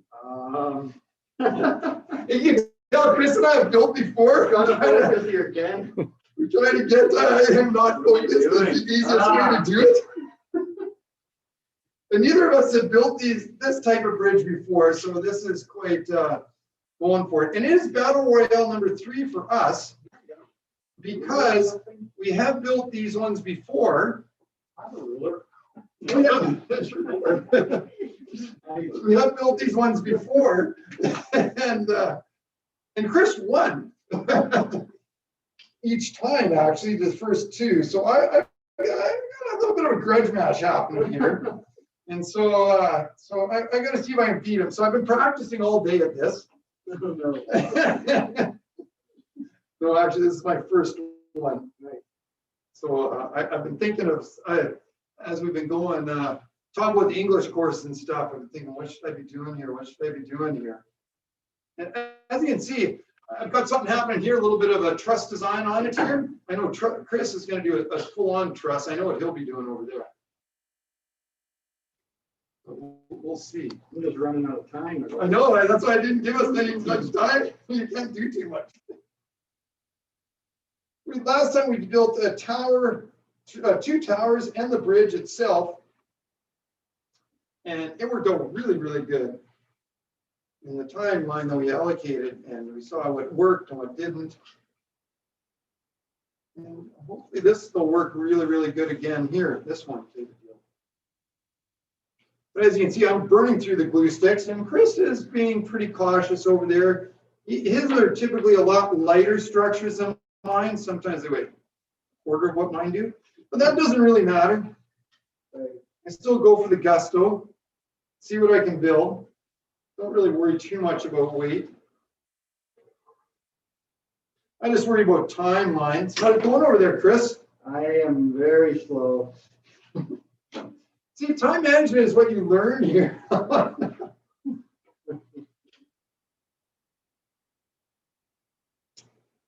You can tell Chris and I have built before. Got to focus here, Ken. We're trying to get him not focused. That's the easiest way to do it. And neither of us have built this type of bridge before, so this is quite going for it. And it is Battle Royale number 3 for us because we have built these ones before. I'm a ruler. We have built these ones before, and Chris won each time, actually, the first 2. So I got a little bit of a grudge match happening here. And so I got to see if I can beat him. So I've been practicing all day at this. No, actually, this is my first one. So I've been thinking of, as we've been going, talking about the English course and stuff, I've been thinking, what should I be doing here? What should I be doing here? And as you can see, I've got something happening here, a little bit of a truss design on it here. I know Chris is going to do a full-on truss. I know what he'll be doing over there. But we'll see. I'm just running out of time. I know, that's why I didn't give us any much time. You can't do too much. Last time we built a tower, 2 towers and the bridge itself. And it worked out really, really good. In the timeline that we allocated, and we saw what worked and what didn't. And hopefully this will work really, really good again here, this one. But as you can see, I'm burning through the glue sticks, and Chris is being pretty cautious over there. His are typically a lot lighter structures than mine. Sometimes they weigh a quarter of what mine do, but that doesn't really matter. I still go for the gusto, see what I can build. Don't really worry too much about weight. I just worry about timelines. How's it going over there, Chris? I am very slow. See, time management is what you learn here.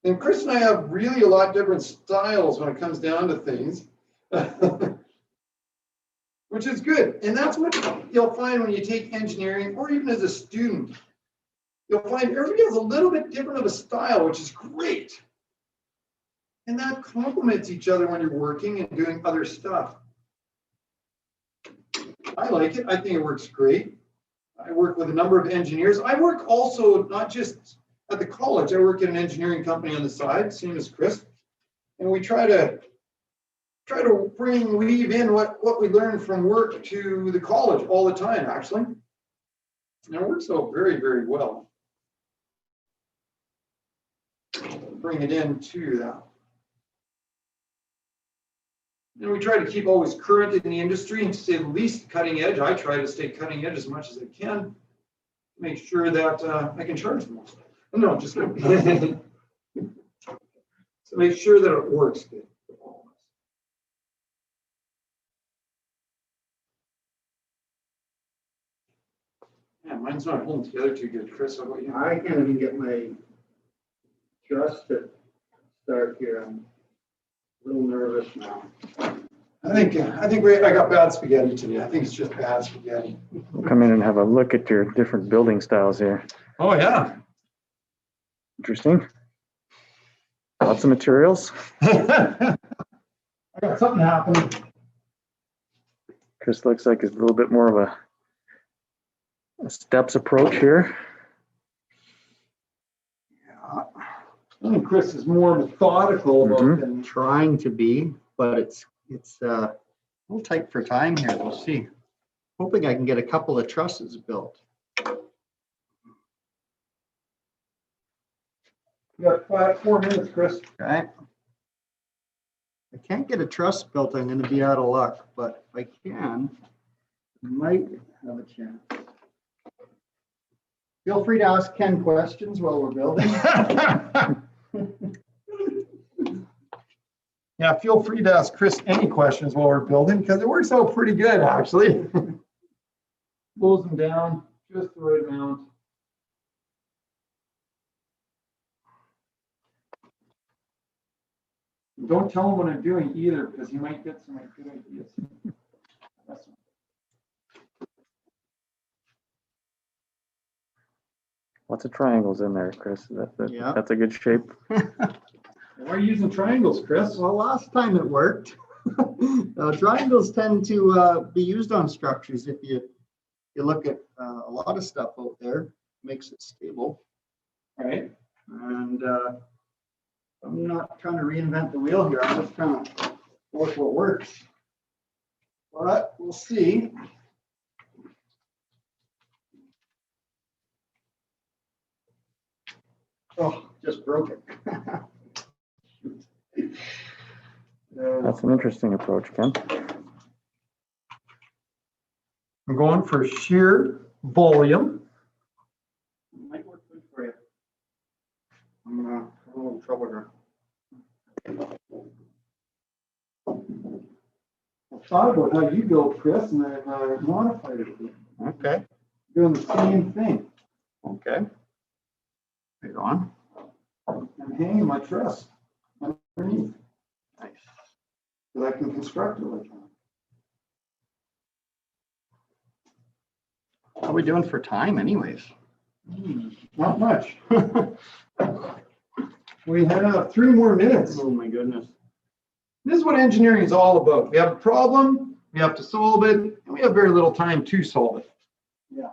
And Chris and I have really a lot different styles when it comes down to things, which is good. And that's what you'll find when you take engineering, or even as a student. You'll find everybody has a little bit different of a style, which is great. And that complements each other when you're working and doing other stuff. I like it. I think it works great. I work with a number of engineers. I work also not just at the college. I work at an engineering company on the side, same as Chris. And we try to try to weave in what we learned from work to the college all the time, actually. And it works out very, very well. Bring it into that. And we try to keep always current in the industry and to say the least cutting edge. I try to stay cutting edge as much as I can. Make sure that I can charge the most. No, just kidding. So make sure that it works good for all of us. Yeah, mine's not holding together too good, Chris. How about you? I can't even get my truss to start here. I'm a little nervous now. I think I got bad spaghetti today. I think it's just bad spaghetti. We'll come in and have a look at your different building styles here. Oh yeah. Interesting. Lots of materials. I got something happening. Chris looks like it's a little bit more of a steps approach here. Yeah. I think Chris is more methodical about Mhm. than Trying to be, but it's a little tight for time here. We'll see. Hoping I can get a couple of trusses built. You got 4 minutes, Chris. Okay. I can't get a truss built, I'm gonna be out of luck, but if I can, I might have a chance. Feel free to ask Ken questions while we're building. Yeah, feel free to ask Chris any questions while we're building because it works out pretty good, actually. Blows them down just the right amount. Don't tell him what I'm doing either because he might get some good ideas. That's- Lots of triangles in there, Chris. Yeah. That's a good shape. Why are you using triangles, Chris? Well, last time it worked. Triangles tend to be used on structures. If you look at a lot of stuff out there, makes it stable. Right. And I'm not trying to reinvent the wheel here. I'm just trying to work what works. But we'll see. Oh, just broke it. That's an interesting approach, Ken. I'm going for sheer volume. Might work good for you. I'm having a little trouble here. I thought about how you build, Chris, and I've modified it. Okay. Doing the same thing. Okay. Right on. I'm hanging my truss underneath Nice. because I can construct it like that. How are we doing for time anyways? Not much. We have 3 more minutes. Oh my goodness. This is what engineering is all about. We have a problem, we have to solve it, and we have very little time to solve it. Yeah.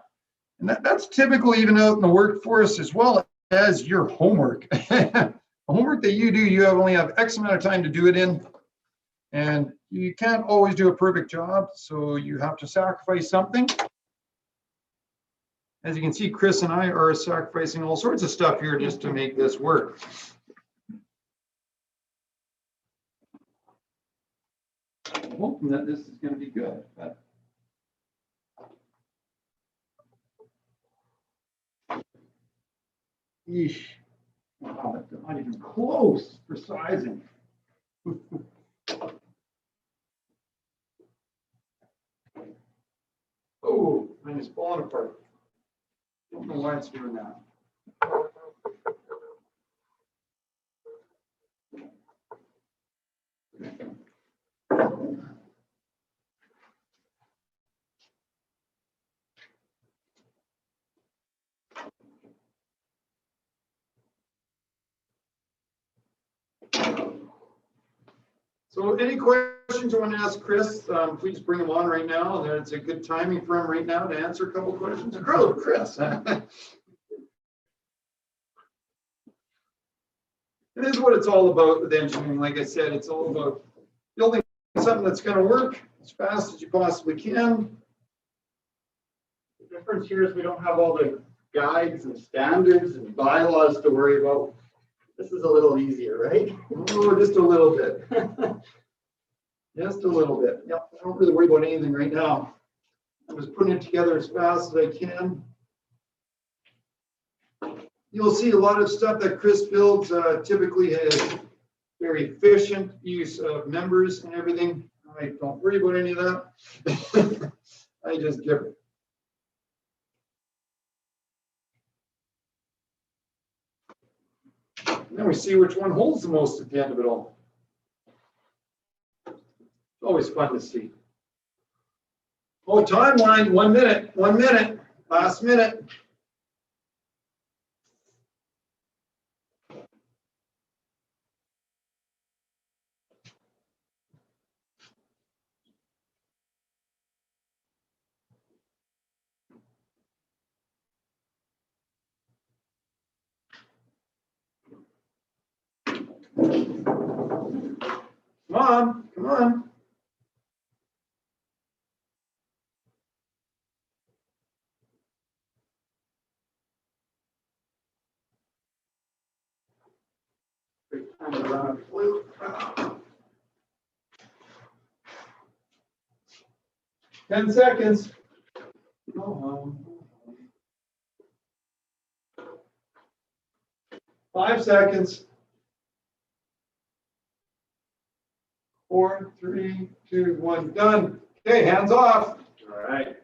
And that's typical even out in the workforce as well as your homework. The homework that you do, you only have X amount of time to do it in. And you can't always do a perfect job, so you have to sacrifice something. As you can see, Chris and I are sacrificing all sorts of stuff here just to make this work. I'm hoping that this is going to be good, but Yeesh. wow, that's not even close for sizing. Oh, mine is falling apart. Don't know why it's doing that. So any questions you want to ask Chris, please bring them on right now. It's a good timing for him right now to answer a couple questions. Hello, Chris. It is what it's all about with engineering. Like I said, it's all about building something that's gonna work as fast as you possibly can. The difference here is we don't have all the guides and standards and bylaws to worry about. This is a little easier, right? Oh, just a little bit. Just a little bit. Yep, I don't really worry about anything right now. I'm just putting it together as fast as I can. You'll see a lot of stuff that Chris builds typically has very efficient use of members and everything. I don't worry about any of that. I just give it. Then we see which one holds the most at the end of it all. Always fun to see. Oh, timeline, 1 minute, 1 minute, last minute. Come on, come on. Great time to run a flute. 10 seconds. Go home. 5 seconds. 4, 3, 2, 1, done. Okay, hands off. All right.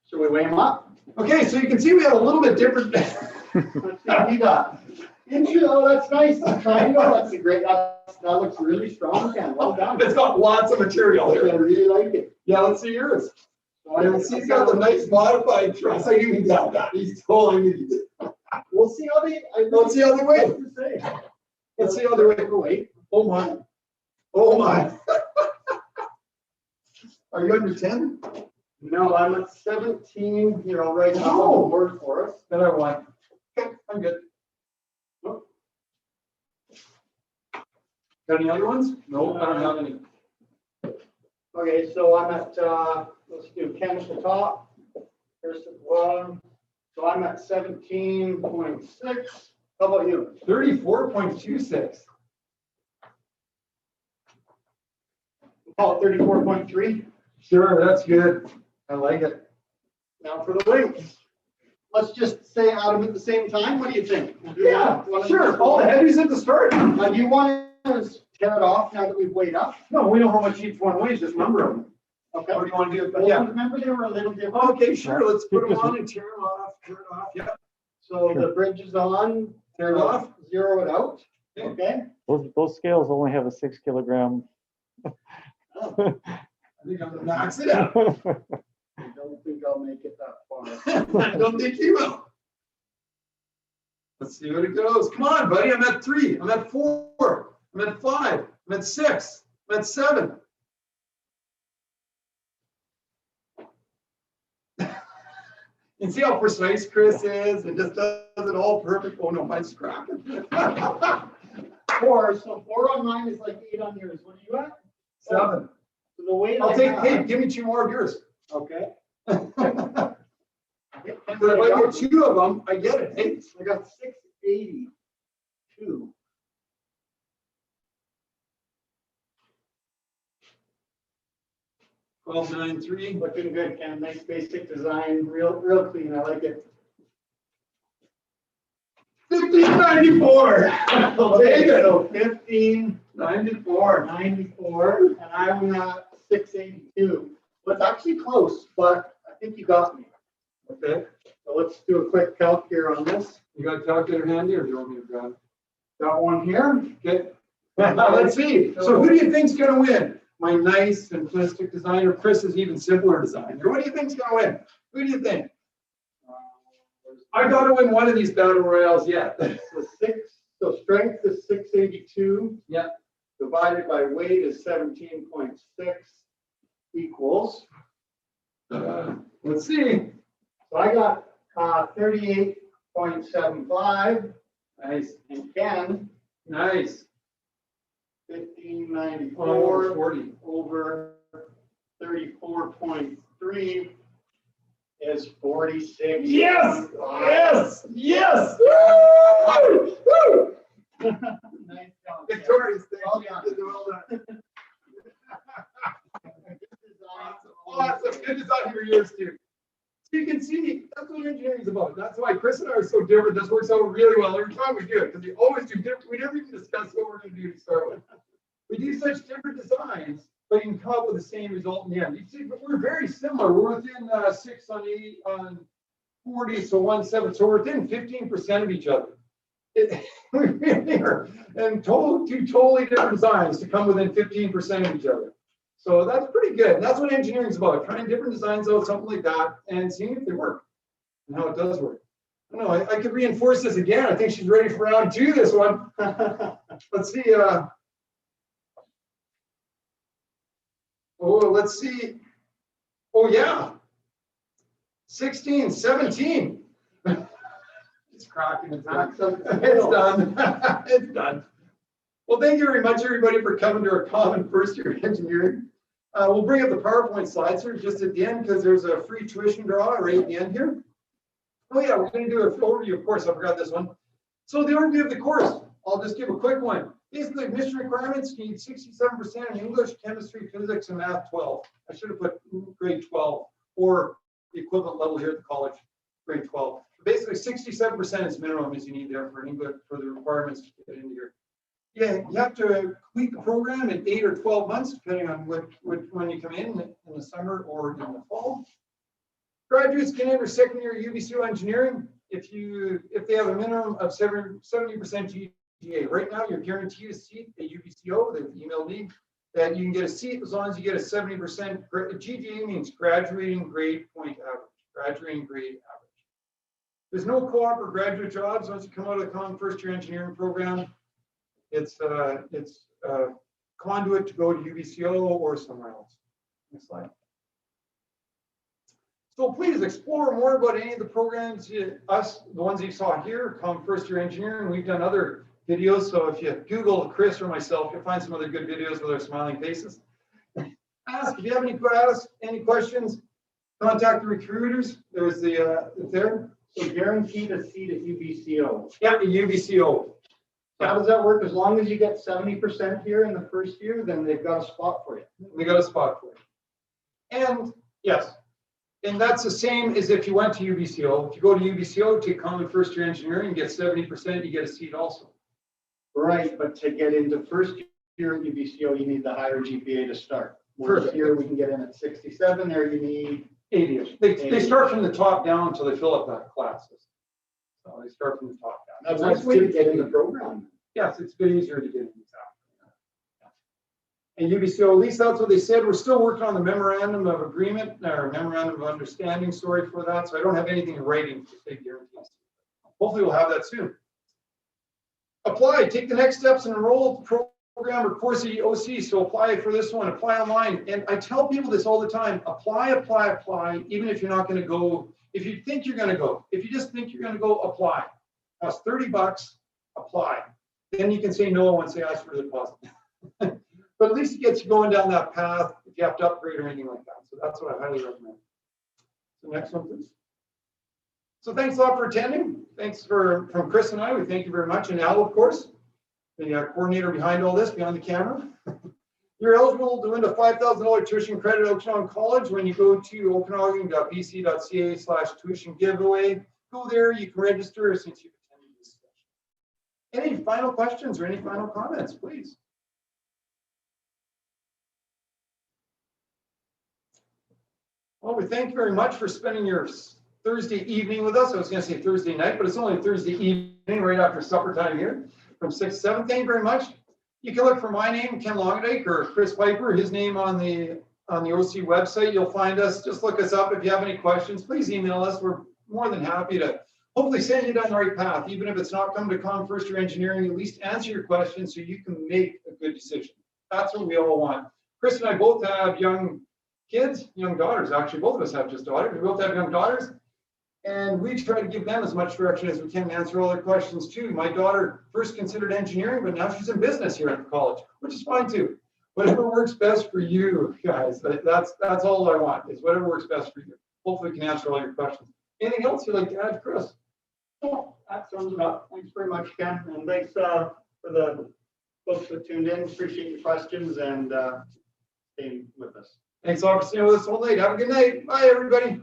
Should we weigh them up? Okay, so you can see we have a little bit different. Let's see what you got. Inch, oh, that's nice. Triangle, that's a great, that looks really strong, Ken. Well done. It's got lots of material I here. really like it. Yeah, let's see yours. So I- Yeah, see, he's got the nice modified truss. I even got that. He's totally. We'll see how they. Let's see how they weigh. What to say. Let's see how they weigh. Wait. Oh my. Oh my. Are you under 10? No, I'm at 17. Here, I'll write down Oh. the word for us. Then I won. Okay, I'm good. Got any other ones? No, I don't have any. Okay, so I'm at, let's do Ken at the top. Here's the bottom. So I'm at 17.6. How about you? 34.26. Call it 34.3. Sure, that's good. I like it. Now for the weights. Let's just say add them at the same time. What do you think? We'll do Yeah, that. sure. All the heavies at the start. Do you want to tear it off now that we've weighed up? No, we know how much each one weighs, just number them. Okay. What do you want to do? But Yeah. remember they were a little different. Okay, sure. Let's put them on and tear them off. Tear it off. Yeah. So the bridge is on. Tear it off. Zero it out. Okay. Okay. Those scales only have a 6 kilogram. Oh, I think I'm gonna max it out. I don't think I'll make it that far. I don't think you will. Let's see what it goes. Come on, buddy. I'm at 3. I'm at 4. I'm at 5. I'm at 6. I'm at 7. You see how precise Chris is? It just does it all perfect. Oh no, mine's cracking. 4. So 4 on mine is like 8 on yours. What are you at? 7. So the weight I'll I take, have- hey, give me 2 more of yours. Okay. But if I get 2 of them, I get it. Hey, I got 682. Twelve nine three. Looking good, Ken. Nice basic design. Real clean. I like it. 1594. Okay, so 1594, 94. and I'm at 682. Well, it's actually close, but I think you got me. Okay. So let's do a quick calc here on this. You got a calculator handy or do you want me to grab Got one here. it? Okay. Let's see. So who do you think's gonna win? My nice simplistic designer, Chris is even simpler designer. What do you think's gonna win? Who do you think? I gotta win one of these battle royales yet. So strength is 682. Yeah. Divided by weight is 17.6 equals. Let's see. So I got 38.75 Nice, and Ken nice. 1594 40. over 34.3 is 46. Yes! Yes! Yes! Woo! Woo! Nice job. Victorious, Well thank you. done. Well done. Design. Awesome, good design for yours too. So you can see, that's what engineering is about. That's why Chris and I are so different. This works out really well every time we do it, because we always do different. We never even discuss what we're going to do to start with. We do such different designs, but you can come up with the same result in the end. You see, but we're very similar. We're within 6 on 8 on 40, so 1/7. So we're within 15% of each other. We really are, and two totally different designs to come within 15% of each other. So that's pretty good. And that's what engineering is about, trying different designs out, something like that, and seeing if they work and how it does work. I don't know, I could reinforce this again. I think she's ready for round 2, this one. Let's see. Let's see. Oh, yeah. 16, 17. It's cracking. It's done. It's done. It's done. Well, thank you very much, everybody, for coming to our common first year engineering. We'll bring up the PowerPoint slides here just at the end, because there's a free tuition draw right at the end here. Oh yeah, we're going to do an overview, of course. I forgot this one. So the overview of the course, I'll just give a quick one. Basically, admission requirements, you need 67% in English, chemistry, physics, and math 12. I should have put grade 12 or the equivalent level here at the college, grade 12. Basically, 67% is minimum as you need there for English, for the requirements to get into here. Yeah, you have to complete the program in 8 or 12 months, depending on when you come in the summer or in the fall. Graduates can enter second year UBCO engineering if they have a minimum of 70% GPA. Right now, you're guaranteed a seat at UBCO. They've emailed me that you can get a seat as long as you get a 70%. GPA means graduating grade point average. Graduating grade average. There's no co-op or graduate jobs once you come out of the common first year engineering program. It's conduit to go to UBCO or somewhere else. Next slide. So please explore more about any of the programs, the ones you saw here, Common First Year Engineering. We've done other videos, so if you Google Chris or myself, you'll find some other good videos with our smiling faces. Ask if you have any questions, contact the recruiters. There's there. So guaranteed a seat at UBCO. Yeah, the UBCO. How does that work? As long as you get 70% here in the first year, then they've got a spot for you. We got a spot for you. And yes, and that's the same as if you went to UBCO. If you go to UBCO, take common first year engineering, you get 70%, you get a seat also. Right, but to get into first year at UBCO, you need the higher GPA to start. Perfect. First year, we can get in at 67. There, you need 80-ish. They start from the top down until they fill up that classes. So they start from the top down. That's a nice way to get in the program. Yes, it's a bit easier to get in. And UBCO, at least that's what they said. We're still working on the memorandum of agreement, or memorandum of understanding, sorry for that. So I don't have anything in writing to take guarantees. Hopefully we'll have that soon. Apply, take the next steps and enroll the program or course at OC. So apply for this one, apply online. And I tell people this all the time, apply, apply, apply, even if you're not going to go. If you think you're going to go, if you just think you're going to go, apply. Costs $30, apply. Then you can say no once they ask for the deposit. But at least it gets you going down that path if you have to upgrade or anything like that. So that's what I highly recommend. So next one, please. So thanks a lot for attending. Thanks from Chris and I. We thank you very much. And Al, of course, the coordinator behind all this, behind the camera. You're eligible to win a $5,000 tuition credit at Okanagan College when you go to okanagan.bc.ca/tuition giveaway. Go there, you can register since you've attended this session. Any final questions or any final comments, please? Well, we thank you very much for spending your Thursday evening with us. I was going to say Thursday night, but it's only Thursday evening right after supper time here from 6 to 7. Thank you very much. You can look for my name, Ken Longadike, or Chris Piper, his name on the OC website. You'll find us. Just look us up. If you have any questions, please email us. We're more than happy to hopefully send you down the right path. Even if it's not coming to Common First Year Engineering, at least answer your questions so you can make a good decision. That's what we all want. Chris and I both have young kids, young daughters, actually. Both of us have just daughters. We both have young daughters. And we try to give them as much direction as we can and answer all their questions too. My daughter first considered engineering, but now she's in business here at the college, which is fine too. Whatever works best for you guys. That's all I want, is whatever works best for you. Hopefully we can answer all your questions. Anything else you'd like to add, Chris? Oh, that sums it up. Thanks very much, Ken. And thanks for the folks that tuned in. Appreciate your questions and staying with us. Thanks all for staying with us all night. Have a good night. Bye, everybody.